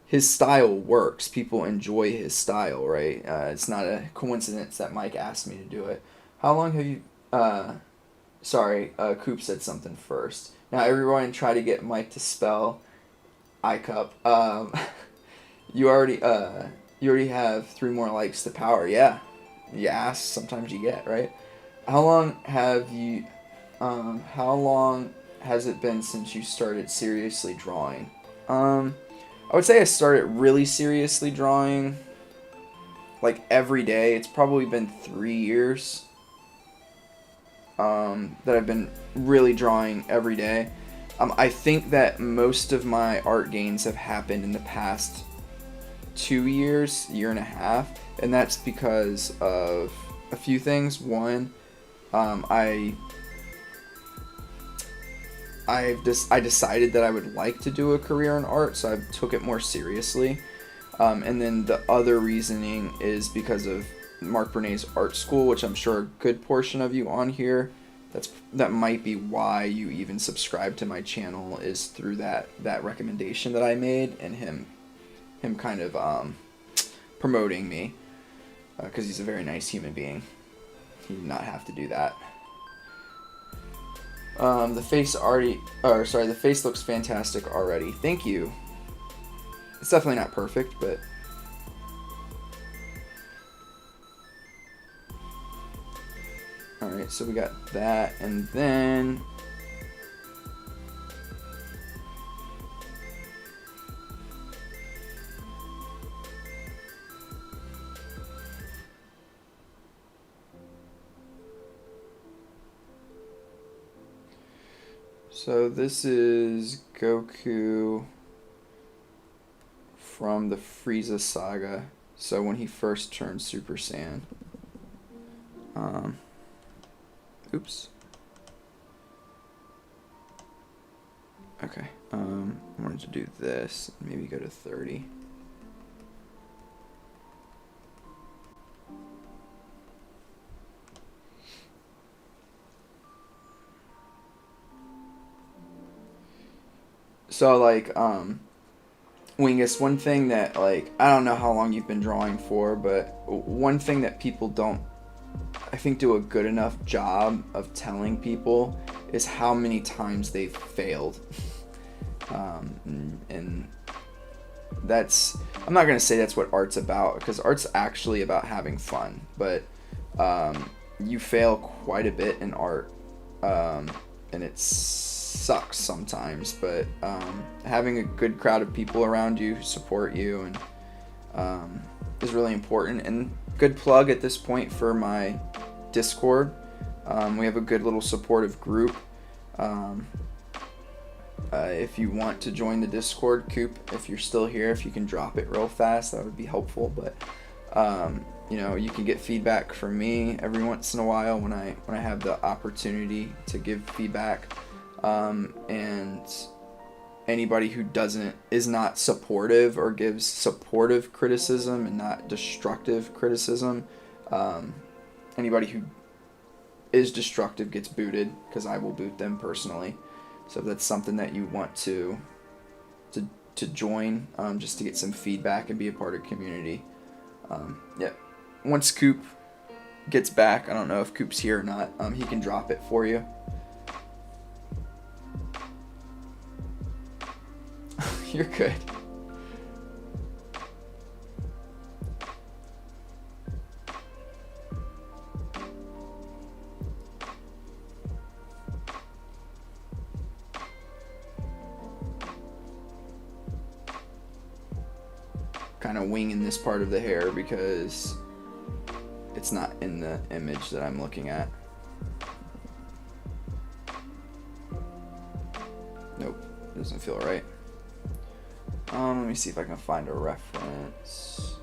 his style works. People enjoy his style, right? It's not a coincidence that Mike asked me to do it. How long have you... Coop said something first. Now everyone try to get Mike to spell iCup. You already have 3 more likes to power. Yeah. You ask, sometimes you get, right? How long has it been since you started seriously drawing? I would say I started really seriously drawing like every day. It's probably been 3 years that I've been really drawing every day. I think that most of my art gains have happened in the past 2 years, year and a half, and that's because of a few things. One, I decided that I would like to do a career in art, so I took it more seriously. And then the other reasoning is because of Mark Bernay's art school, which I'm sure a good portion of you on here that might be why you even subscribe to my channel, is through that recommendation that I made, and him kind of promoting me, because he's a very nice human being. He did not have to do that. The face looks fantastic already. Thank you. It's definitely not perfect, but alright, so we got that, and then so this is Goku from the Frieza saga, so when he first turned Super Saiyan. Oops. Okay, I wanted to do this, maybe go to 30. So, like, Wingus, one thing that, like, I don't know how long you've been drawing for, but one thing that people don't, I think, do a good enough job of telling people is how many times they've failed. And that's, I'm not going to say that's what art's about, because art's actually about having fun, but you fail quite a bit in art, and it sucks sometimes, but having a good crowd of people around you who support you and is really important. And good plug at this point for my Discord. We have a good little supportive group. If you want to join the Discord, Coop, if you're still here, if you can drop it real fast, that would be helpful. But you know, you can get feedback from me every once in a while when I have the opportunity to give feedback. And anybody who is not supportive or gives supportive criticism and not destructive criticism, anybody who is destructive gets booted, because I will boot them personally. So if that's something that you want to join, just to get some feedback and be a part of community. Yeah. Once Coop gets back, I don't know if Coop's here or not, he can drop it for you. You're good. Kind of winging this part of the hair because it's not in the image that I'm looking at. Nope, doesn't feel right. Let me see if I can find a reference.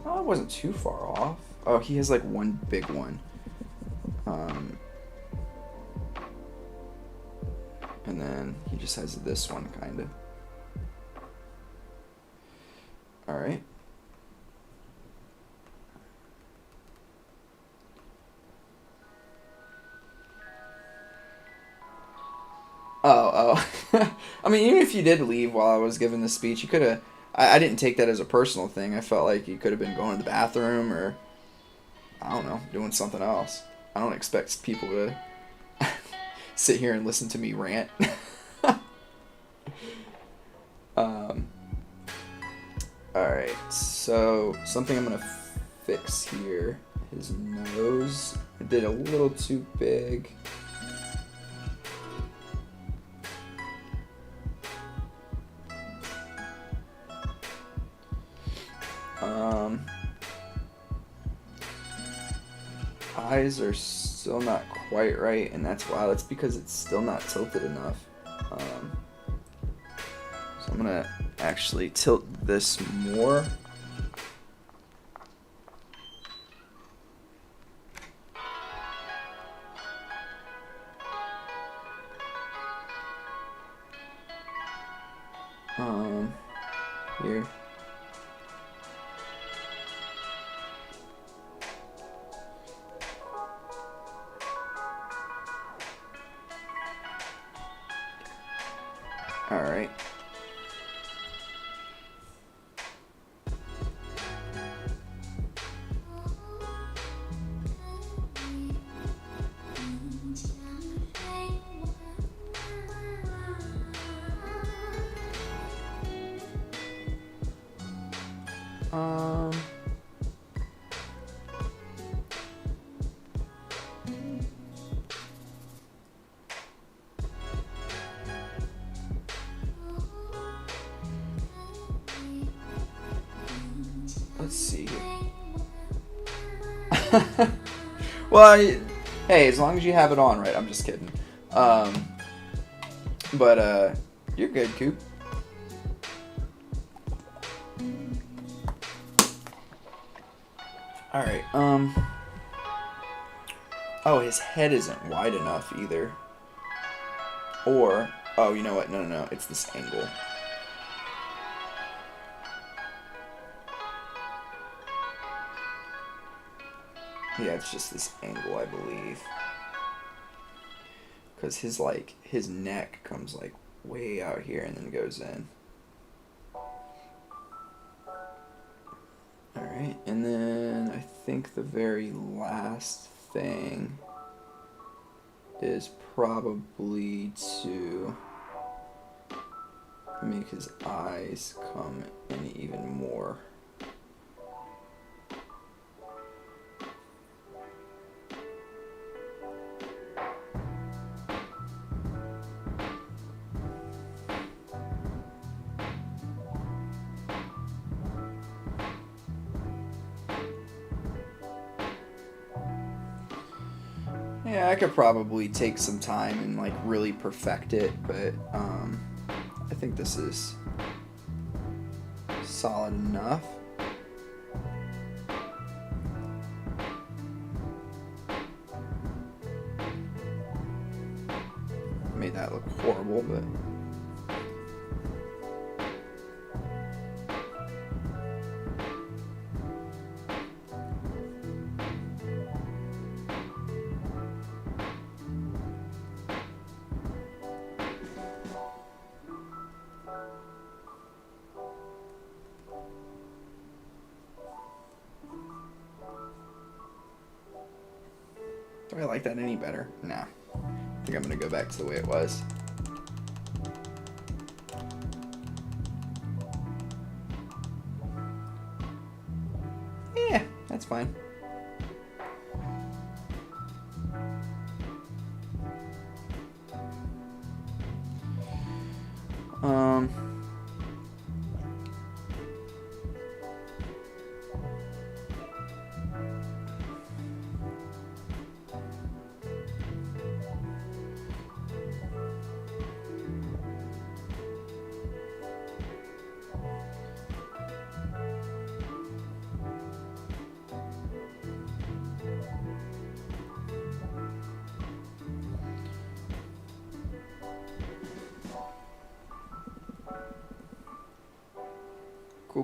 Oh, it wasn't too far off. Oh, he has like one big one. And then he just has this one, kind of. Alright. Oh. I mean, even if you did leave while I was giving the speech, you could have... I didn't take that as a personal thing. I felt like you could have been going to the bathroom or, I don't know, doing something else. I don't expect people to sit here and listen to me rant. Alright, so something I'm going to fix here. His nose. I did a little too big. Eyes are still not quite right, and that's why. That's because it's still not tilted enough. So I'm gonna actually tilt this more. Here. All right. Let's see here. Well, hey, as long as you have it on right, I'm just kidding. But you're good, Coop. All right. Oh, his head isn't wide enough either. Or, oh, you know what? No. It's this angle. Yeah, it's just this angle, I believe. Because his neck comes like way out here and then goes in. Alright, and then I think the very last thing is probably to make his eyes come in even more. Yeah, I could probably take some time and like really perfect it, but I think this is solid enough. Made that look horrible, but do I like that any better? No. I think I'm gonna go back to the way it was. Yeah, that's fine.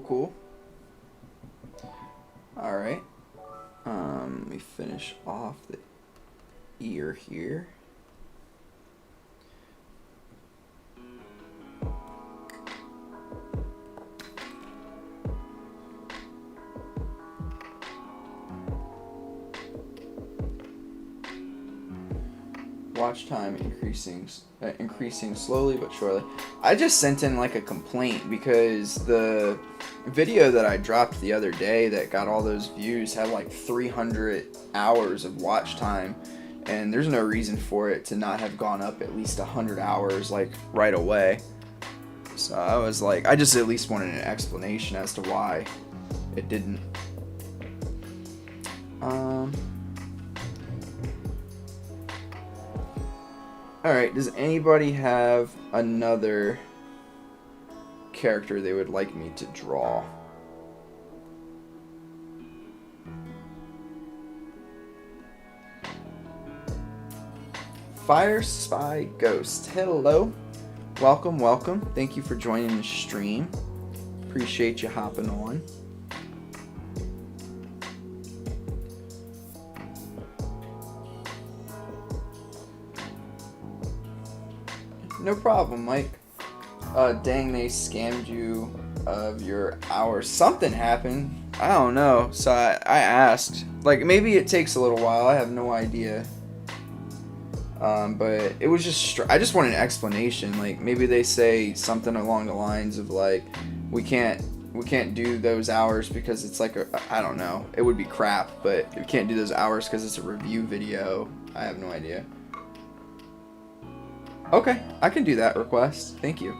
Cool. Alright. Let me finish off the ear here. Watch time increasing slowly but surely. I just sent in like a complaint because the video that I dropped the other day that got all those views had like 300 hours of watch time, and there's no reason for it to not have gone up at least 100 hours like right away. So I was like, I just at least wanted an explanation as to why it didn't. Alright, does anybody have another character they would like me to draw? Fire Spy Ghost. Hello. Welcome. Thank you for joining the stream. Appreciate you hopping on. No problem, Mike. Dang, they scammed you of your hours. Something happened. I don't know. So I asked. Like, maybe it takes a little while. I have no idea. But it was just, I just want an explanation. Like, maybe they say something along the lines of, like, we can't do those hours because it's like I don't know. It would be crap, but we can't do those hours because it's a review video. I have no idea. Okay, I can do that request. Thank you.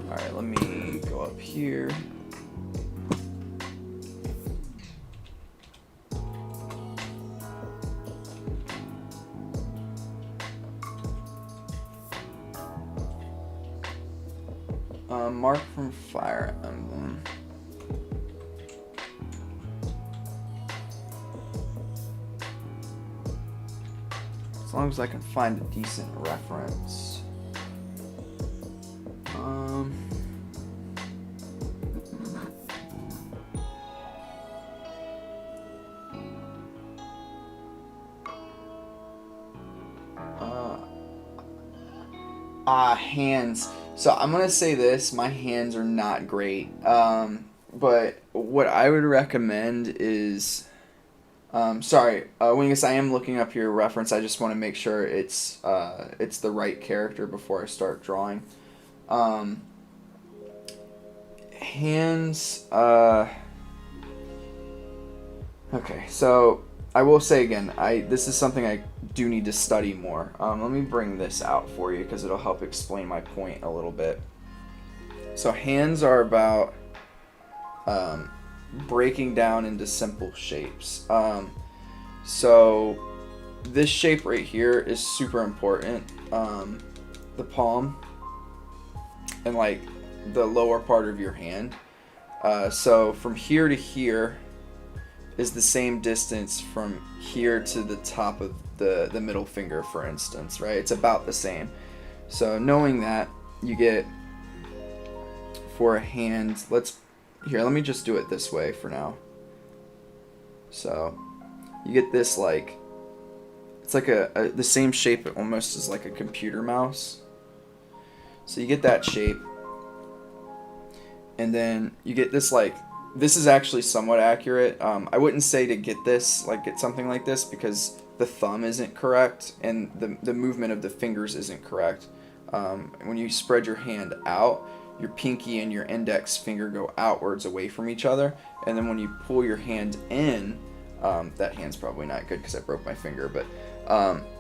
Alright, let me go up here. Mark from Fire Emblem. As long as I can find a decent reference. Hands. So I'm gonna say this, my hands are not great. But what I would recommend is, sorry, Wingus, I am looking up your reference. I just want to make sure it's the right character before I start drawing. Hands. Okay, so I will say again, this is something I do need to study more. Let me bring this out for you because it'll help explain my point a little bit. So hands are about breaking down into simple shapes. So this shape right here is super important. The palm and like the lower part of your hand. So from here to here is the same distance from here to the top of the middle finger, for instance, right? It's about the same. So knowing that, you get, for a hand, let me just do it this way for now. So you get this, like, it's like the same shape almost as like a computer mouse. So you get that shape, and then you get this, like, this is actually somewhat accurate. I wouldn't say to get this, like, get something like this, because the thumb isn't correct and the movement of the fingers isn't correct. When you spread your hand out, your pinky and your index finger go outwards away from each other, and then when you pull your hand in, that hand's probably not good because I broke my finger, but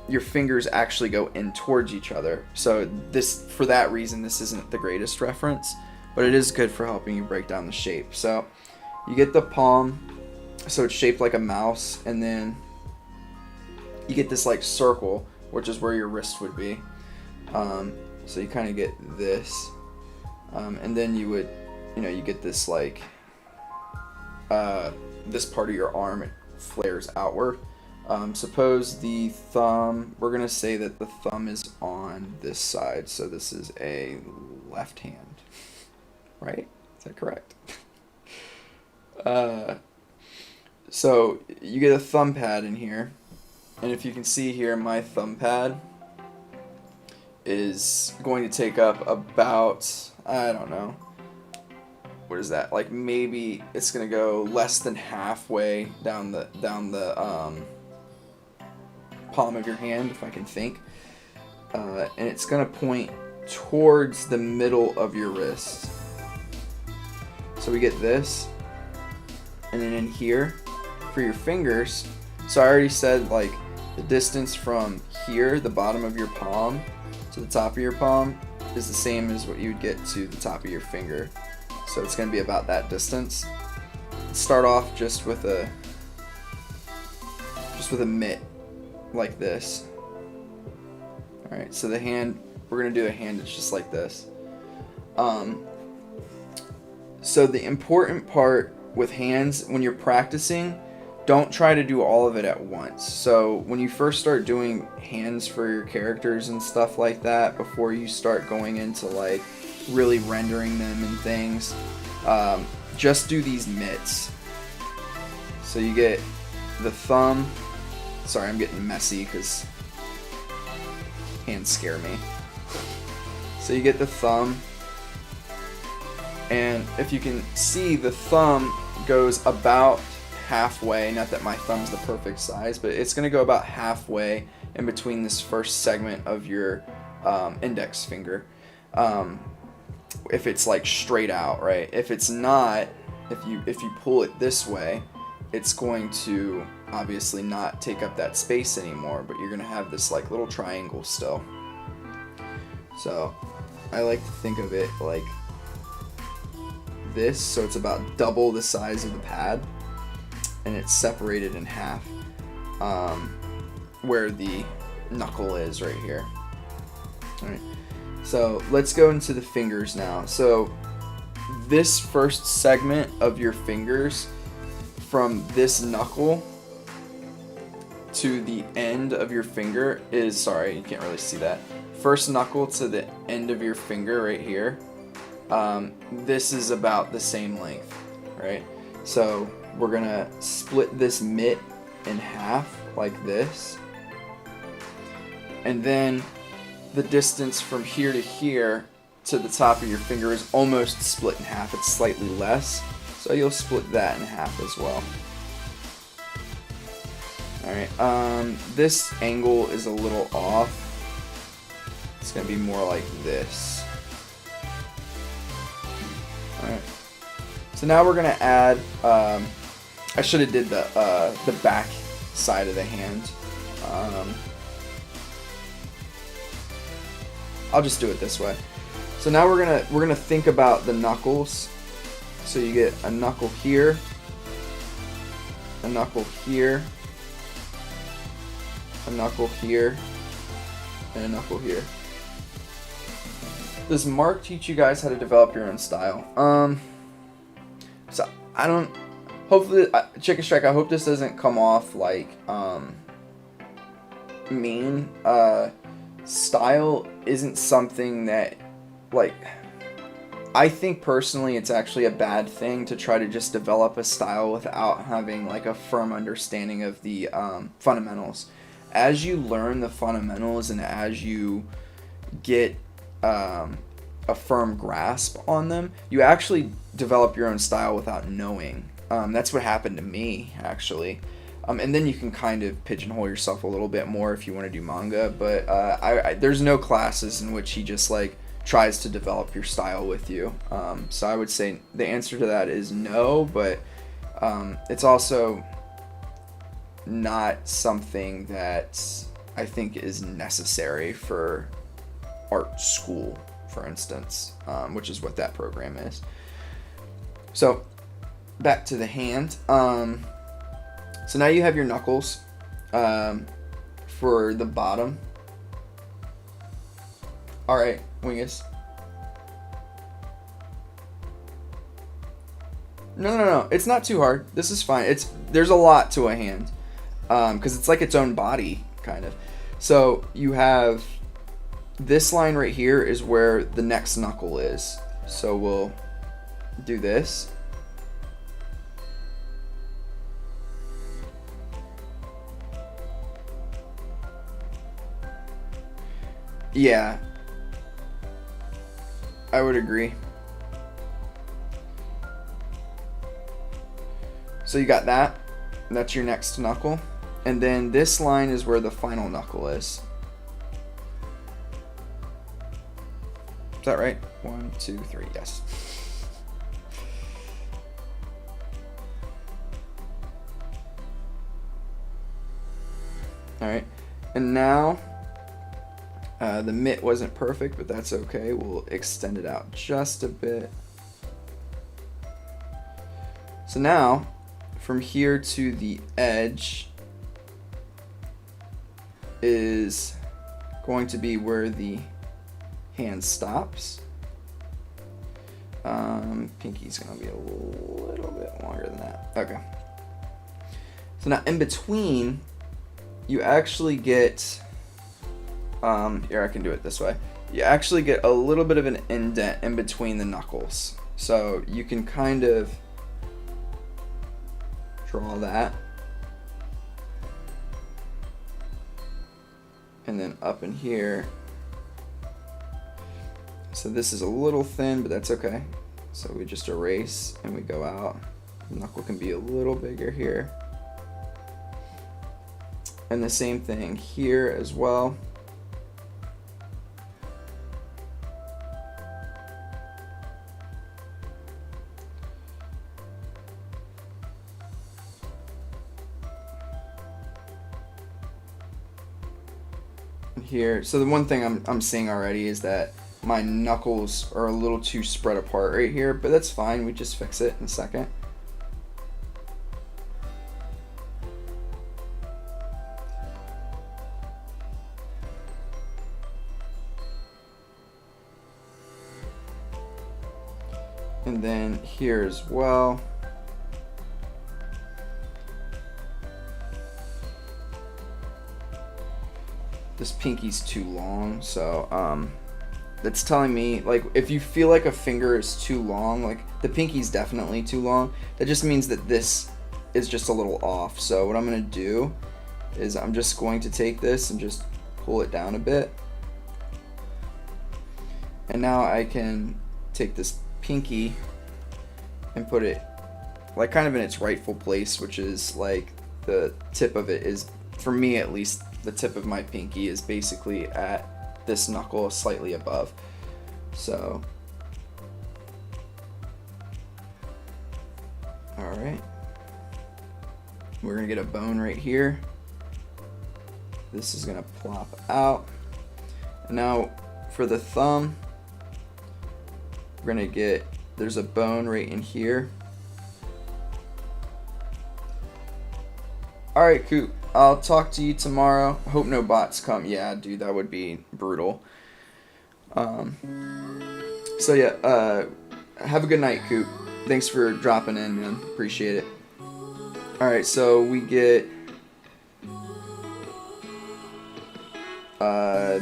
your fingers actually go in towards each other. So this, for that reason, this isn't the greatest reference, but it is good for helping you break down the shape. So you get the palm, so it's shaped like a mouse, and then you get this like circle, which is where your wrist would be. So you kind of get this, and then you would, you get this like, this part of your arm, it flares outward. Suppose the thumb, we're gonna say that the thumb is on this side, so this is a left hand, right? Is that correct? So you get a thumb pad in here, and if you can see here, my thumb pad is going to take up about, I don't know, what is that? Like, maybe it's gonna go less than halfway down the palm of your hand, if I can think, and it's gonna point towards the middle of your wrist. So we get this, and then in here for your fingers, so I already said, like, the distance from here, the bottom of your palm, to the top of your palm is the same as what you would get to the top of your finger. So it's going to be about that distance. Start off just with a mitt like this. All right, so the hand, we're going to do a hand that's just like this. So the important part with hands, when you're practicing, don't try to do all of it at once. So when you first start doing hands for your characters and stuff like that, before you start going into like really rendering them and things, just do these mitts. So you get the thumb. Sorry, I'm getting messy because hands scare me. So you get the thumb, and if you can see, the thumb goes about halfway. Not that my thumb's the perfect size, but it's going to go about halfway in between this first segment of your index finger. If it's like straight out, right? If it's not, if you pull it this way, it's going to obviously not take up that space anymore, but you're going to have this like little triangle still. So I like to think of it like this, so it's about double the size of the pad, and it's separated in half, where the knuckle is right here. All right, so let's go into the fingers now. So this first segment of your fingers, from this knuckle to the end of your finger is, sorry, you can't really see that. First knuckle to the end of your finger right here, this is about the same length, right? So we're gonna split this mitt in half like this, and then the distance from here to here to the top of your finger is almost split in half. It's slightly less, so you'll split that in half as well. Alright, this angle is a little off. It's going to be more like this. Alright, so now we're going to add, I should have did the back side of the hand. I'll just do it this way. So now we're gonna think about the knuckles. So you get a knuckle here, a knuckle here, a knuckle here, and a knuckle here. Does Mark teach you guys how to develop your own style? So I don't. Hopefully, Chicken Strike, I hope this doesn't come off like mean. Style isn't something that, like, I think personally it's actually a bad thing to try to just develop a style without having like a firm understanding of the fundamentals. As you learn the fundamentals and as you get a firm grasp on them, you actually develop your own style without knowing. That's what happened to me, actually. And then you can kind of pigeonhole yourself a little bit more if you want to do manga, but there's no classes in which he just like tries to develop your style with you. So I would say the answer to that is no, but it's also not something that I think is necessary for art school, for instance, which is what that program is. So back to the hand. So now you have your knuckles for the bottom. All right, Wingus. No. It's not too hard. This is fine. There's a lot to a hand because it's like its own body, kind of. So you have this line right here is where the next knuckle is. So we'll do this. Yeah, I would agree. So you got that. That's your next knuckle. And then this line is where the final knuckle is. Is that right? 1, 2, 3, yes. All right, and now the mitt wasn't perfect, but that's okay. We'll extend it out just a bit. So now, from here to the edge is going to be where the hand stops. Pinky's going to be a little bit longer than that. Okay. So now in between, you actually get... here, I can do it this way. You actually get a little bit of an indent in between the knuckles. So you can kind of Draw that. And then up in here. So this is a little thin, but that's okay. So we just erase and we go out. The knuckle can be a little bigger here. And the same thing here as well. Here, so the one thing I'm seeing already is that my knuckles are a little too spread apart right here, but that's fine. We just fix it in a second. And then here as well. This pinky's too long, so that's telling me, like, if you feel like a finger is too long, like the pinky's definitely too long, that just means that this is just a little off. So what I'm gonna do is I'm just going to take this and just pull it down a bit. And now I can take this pinky and put it like kind of in its rightful place, which is like the tip of it is, for me at least, the tip of my pinky is basically at this knuckle slightly above. So, all right, we're gonna get a bone right here. This is gonna plop out. And now for the thumb, we're gonna get, there's a bone right in here. All right, Coop. I'll talk to you tomorrow. Hope no bots come. Yeah, dude, that would be brutal. So yeah, have a good night, Coop. Thanks for dropping in, man. Appreciate it. All right, so we get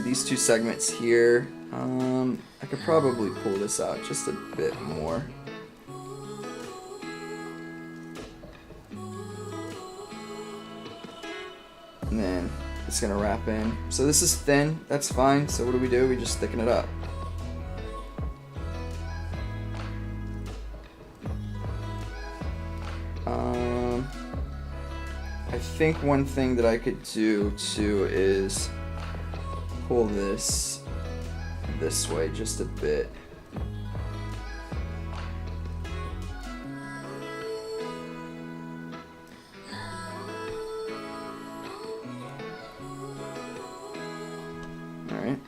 these two segments here. I could probably pull this out just a bit more. And then it's gonna wrap in. So this is thin, that's fine. So what do? We just thicken it up. I think one thing that I could do too is pull this way just a bit. Alright.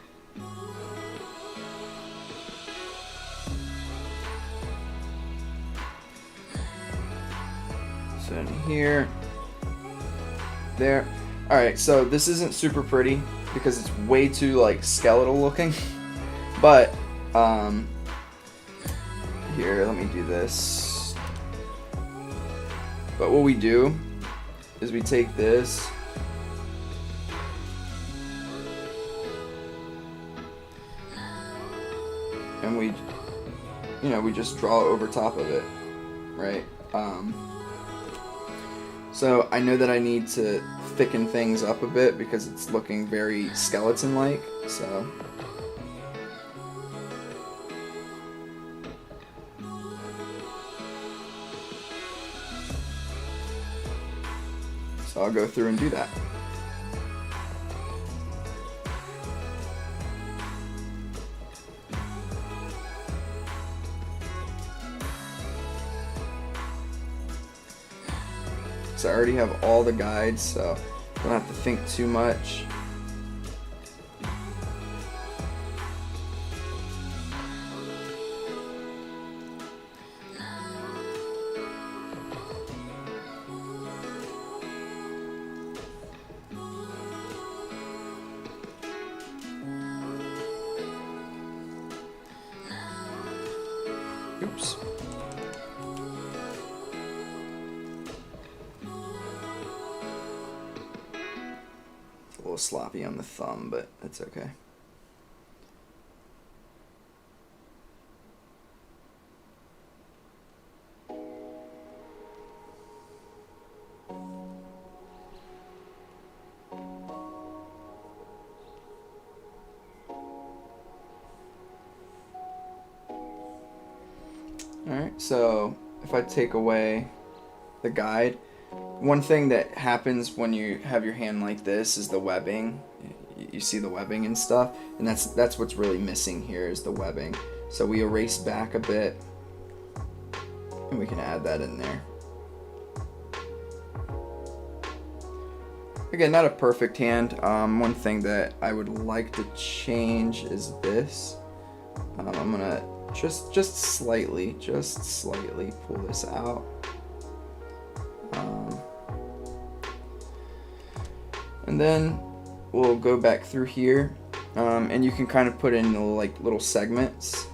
So in here, there. Alright, so this isn't super pretty because it's way too like skeletal looking. But here, let me do this. But what we do is we take this and we just draw over top of it, right? So I know that I need to thicken things up a bit because it's looking very skeleton-like, so. So I'll go through and do that. So I already have all the guides, so don't have to think too much. Oops. A little sloppy on the thumb, but that's okay. Alright, so if I take away the guide, one thing that happens when you have your hand like this is the webbing. You see the webbing and stuff, and that's what's really missing here is the webbing. So we erase back a bit, and we can add that in there. Again, not a perfect hand. One thing that I would like to change is this. I'm gonna just slightly pull this out. And then we'll go back through here, and you can kind of put in little segments.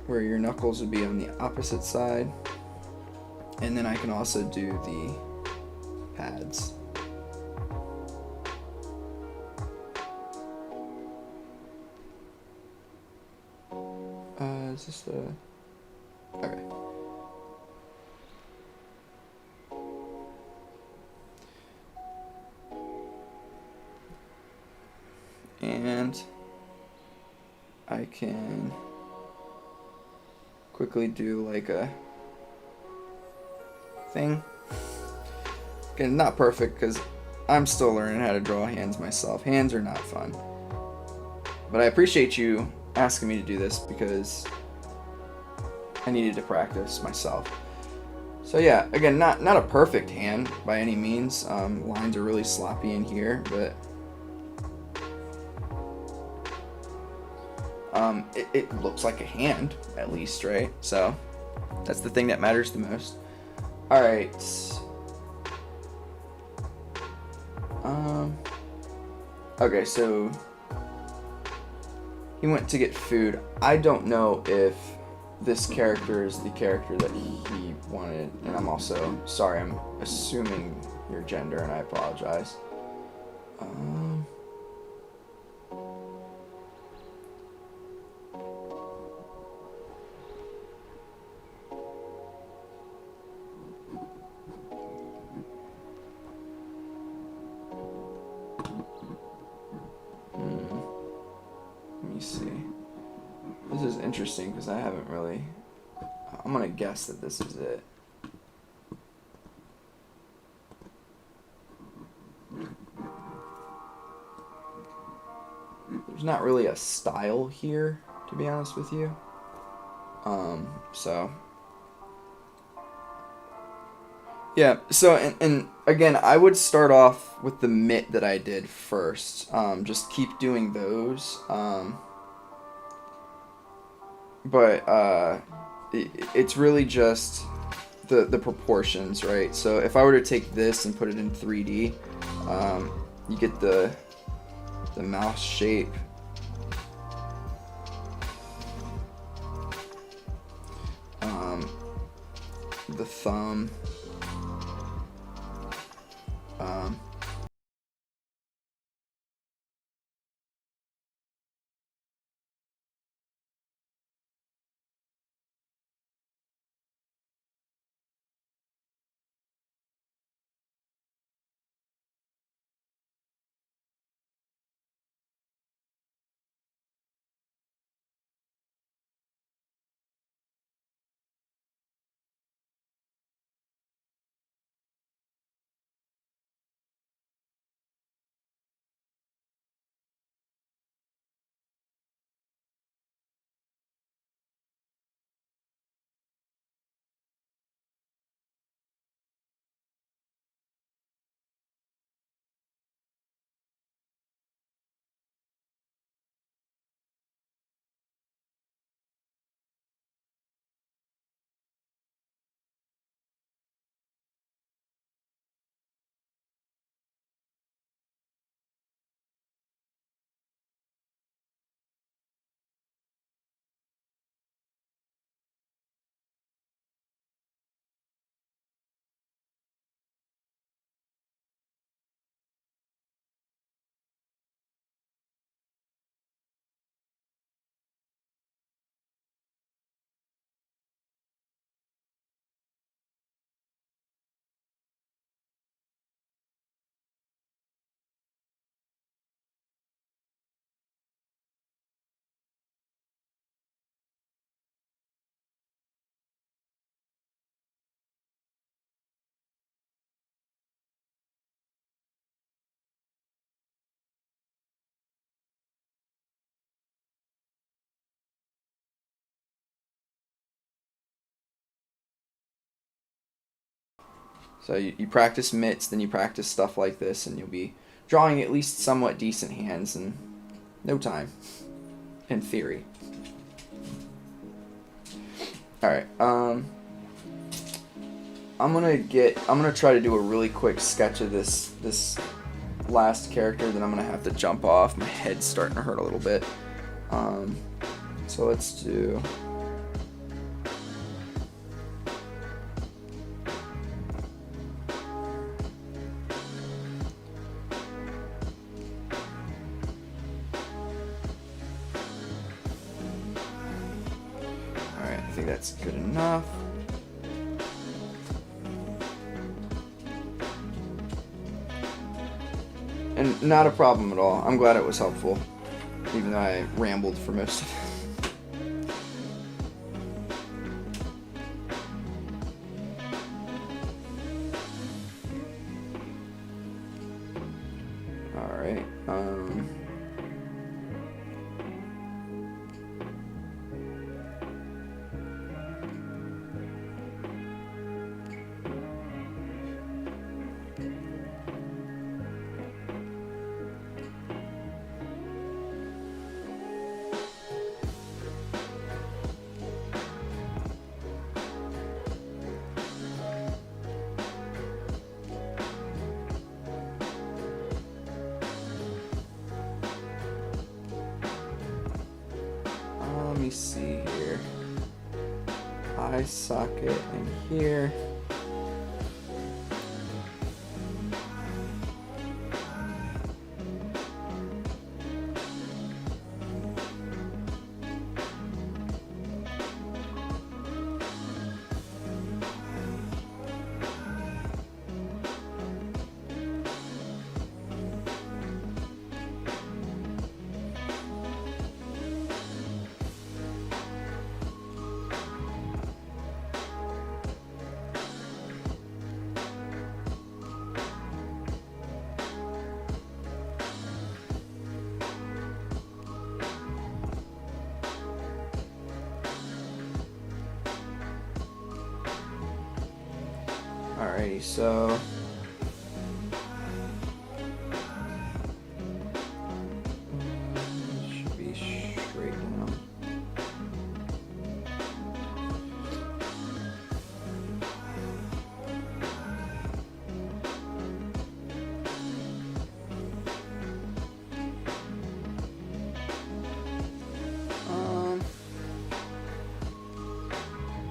Where your knuckles would be on the opposite side. And then I can also do the pads. Is this the... Okay. And I can quickly do like a thing. Again, not perfect because I'm still learning how to draw hands myself. Hands are not fun. But I appreciate you asking me to do this because I needed to practice myself. So yeah, again, not a perfect hand by any means. Lines are really sloppy in here, but it looks like a hand, at least, right? So that's the thing that matters the most. All right. Okay, so he went to get food. I don't know if this character is the character that he wanted, and I'm also sorry, I'm assuming your gender, and I apologize. Let me see. This is interesting because I haven't really... I'm gonna guess that this is it. There's not really a style here, to be honest with you. So... Yeah, so, and again, I would start off with the mitt that I did first. Just keep doing those. But it's really just the proportions, right? So if I were to take this and put it in 3D, you get the mouse shape. The thumb. So you practice mitts, then you practice stuff like this, and you'll be drawing at least somewhat decent hands in no time, in theory. All right. I'm gonna try to do a really quick sketch of this last character. Then I'm gonna have to jump off. My head's starting to hurt a little bit. So let's do. Alright, I think that's good enough. And not a problem at all. I'm glad it was helpful, even though I rambled for most of it. Alright, let me see here. Eye socket in here. Alrighty, so should be straight now.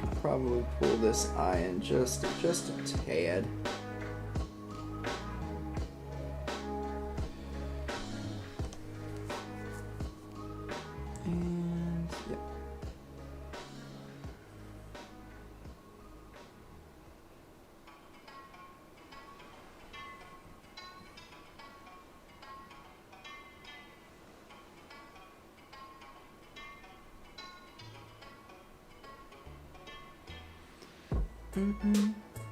Could probably pull this eye in just a tad. And yeah.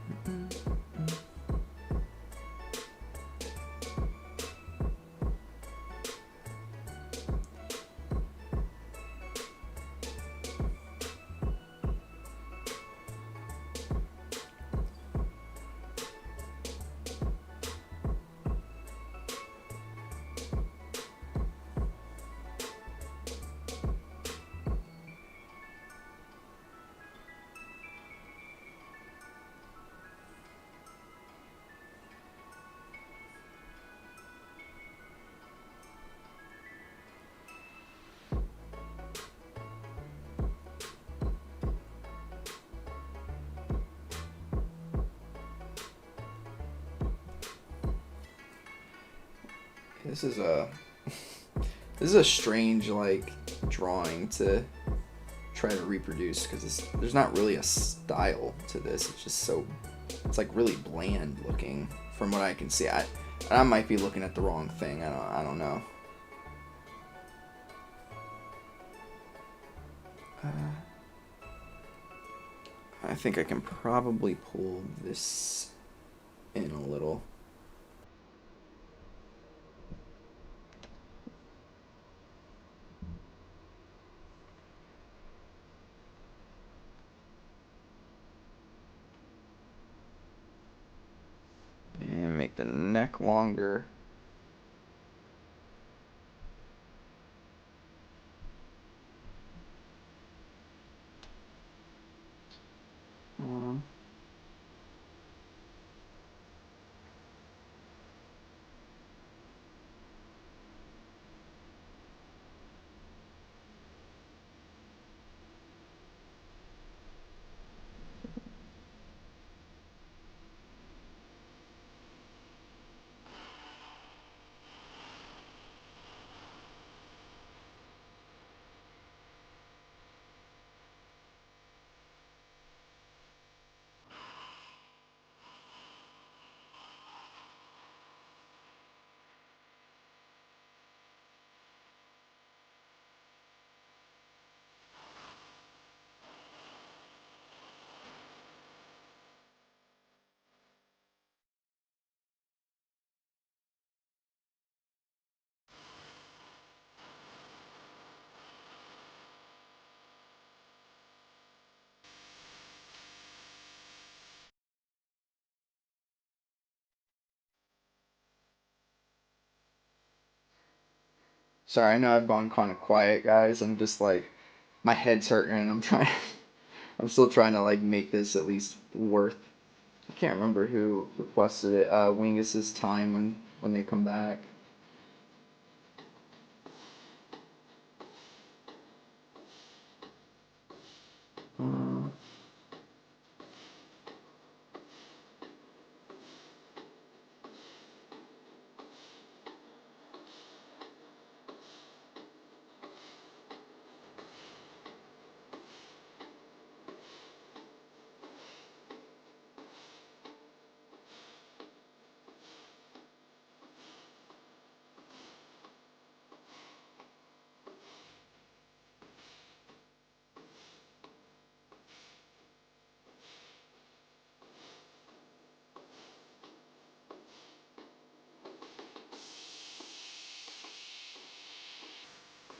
This is a strange like drawing to try to reproduce because there's not really a style to this. It's just it's like really bland looking from what I can see. I might be looking at the wrong thing. I don't know. I think I can probably pull this in a little. neck longer. Um, Sorry, I know I've gone kind of quiet, guys. I'm just like, my head's hurting and I'm trying, I'm still trying to like make this at least worth. I can't remember who requested it. Wingus's time when they come back.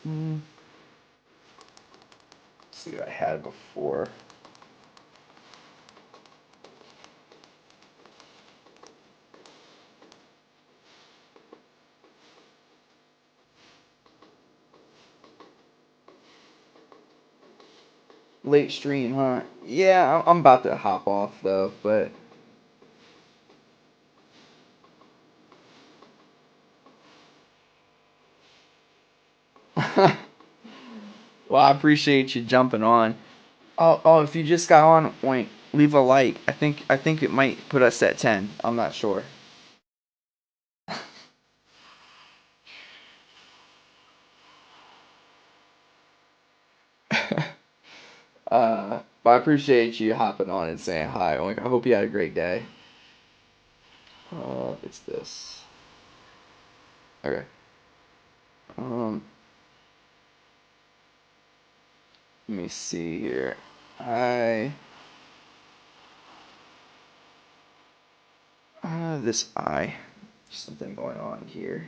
Uh, let's see what I had before. Late stream, huh? Yeah, I'm about to hop off though, but well, I appreciate you jumping on. Oh, if you just got on, wait, leave a like. I think it might put us at 10. I'm not sure. But I appreciate you hopping on and saying hi. Like, I hope you had a great day. It's this. Okay. Um, Let me see here. I this I. Something going on here.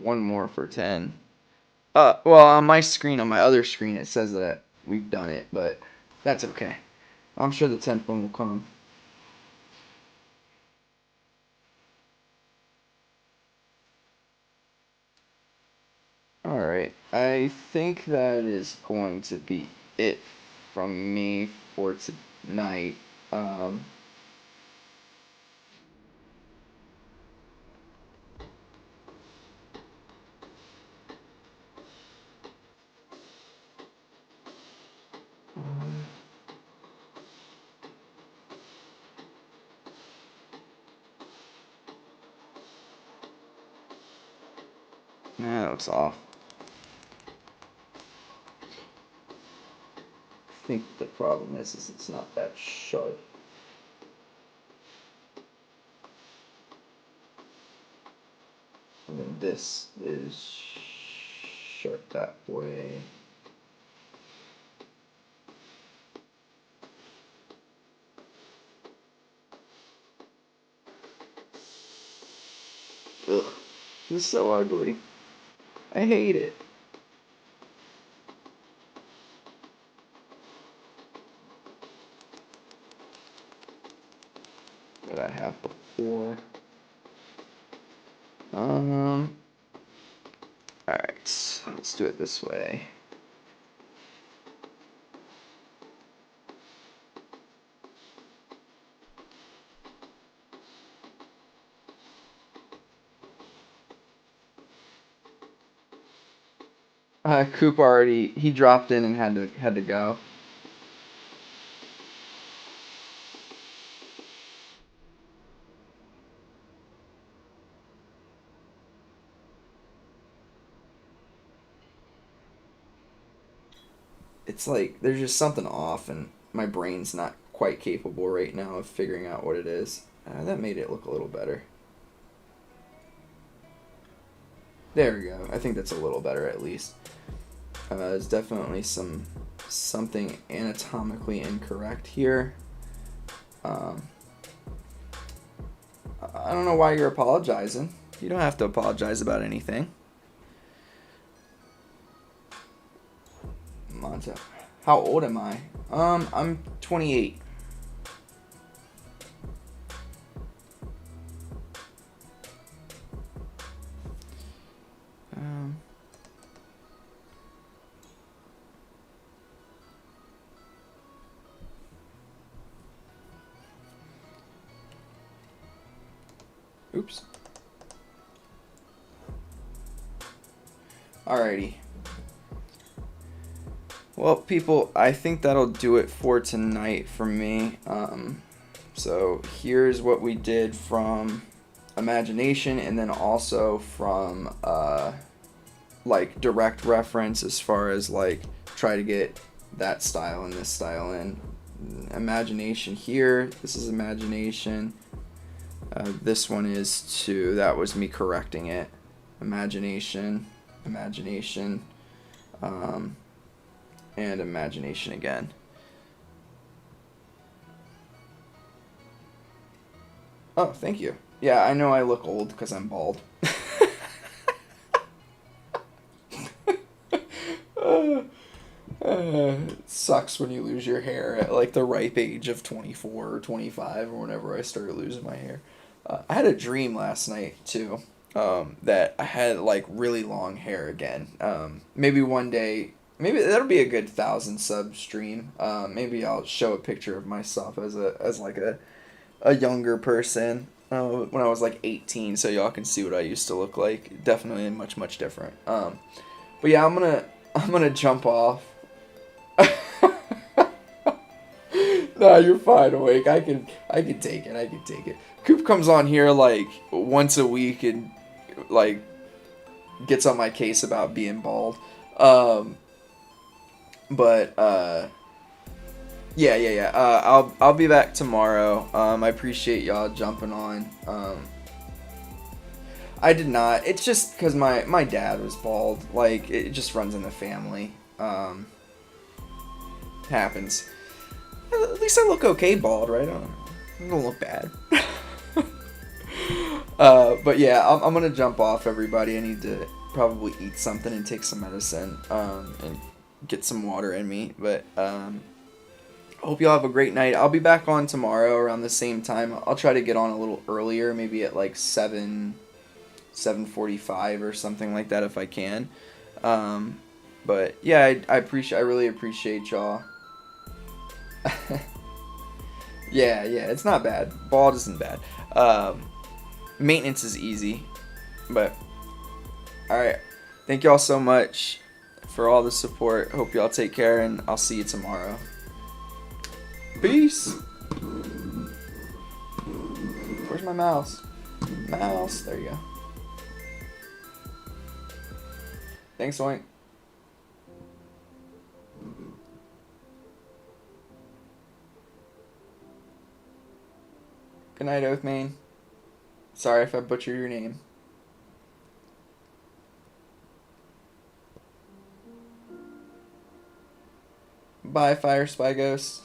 One more for 10. Well, on my screen, on my other screen, it says that we've done it, but that's okay. I'm sure the 10th one will come. Alright, I think that is going to be it from me for tonight. Um, that looks off. I think the problem is it's not that sharp. And then this is sharp that way. Ugh, this is so ugly. I hate it. that I have before. Alright, let's do it this way. Coop already, he dropped in and had to go. It's like there's just something off, and my brain's not quite capable right now of figuring out what it is. That made it look a little better. There we go. I think that's a little better at least. There's definitely something anatomically incorrect here. I don't know why you're apologizing. You don't have to apologize about anything. Monta. How old am I? I'm 28. Oops. Alrighty. Well, people, I think that'll do it for tonight for me. So here's what we did from imagination, and then also from like direct reference as far as like try to get that style and this style in. Imagination here. This is imagination. This one is too. That was me correcting it. Imagination, imagination, and imagination again. Oh, thank you. Yeah, I know I look old because I'm bald. It sucks when you lose your hair at like the ripe age of 24 or 25 or whenever I started losing my hair. I had a dream last night too, that I had like really long hair again. Maybe one day, maybe that'll be a good 1,000 sub stream. Maybe I'll show a picture of myself as like a younger person when I was like 18, so y'all can see what I used to look like. Definitely much different. But yeah, I'm gonna jump off. No, you're fine, Awake. I can take it. I can take it. Coop comes on here like once a week and like gets on my case about being bald. Yeah. I'll be back tomorrow. I appreciate y'all jumping on. I did not. It's just because my dad was bald. Like it just runs in the family. Happens. At least I look okay bald, right? I don't look bad. But yeah, I'm gonna jump off, everybody. I need to probably eat something and take some medicine, and get some water in me. But I hope y'all have a great night. I'll be back on tomorrow around the same time. I'll try to get on a little earlier, maybe at like 7:45 or something like that if I can. But yeah, I really appreciate y'all. Yeah, it's not bad. Bald isn't bad. Maintenance is easy. But alright. Thank y'all so much for all the support. Hope y'all take care, and I'll see you tomorrow. Peace. Where's my mouse? Mouse. There you go. Thanks, Oink. Good night, Oathmane. Sorry if I butchered your name. Bye, Fire Spy Ghost.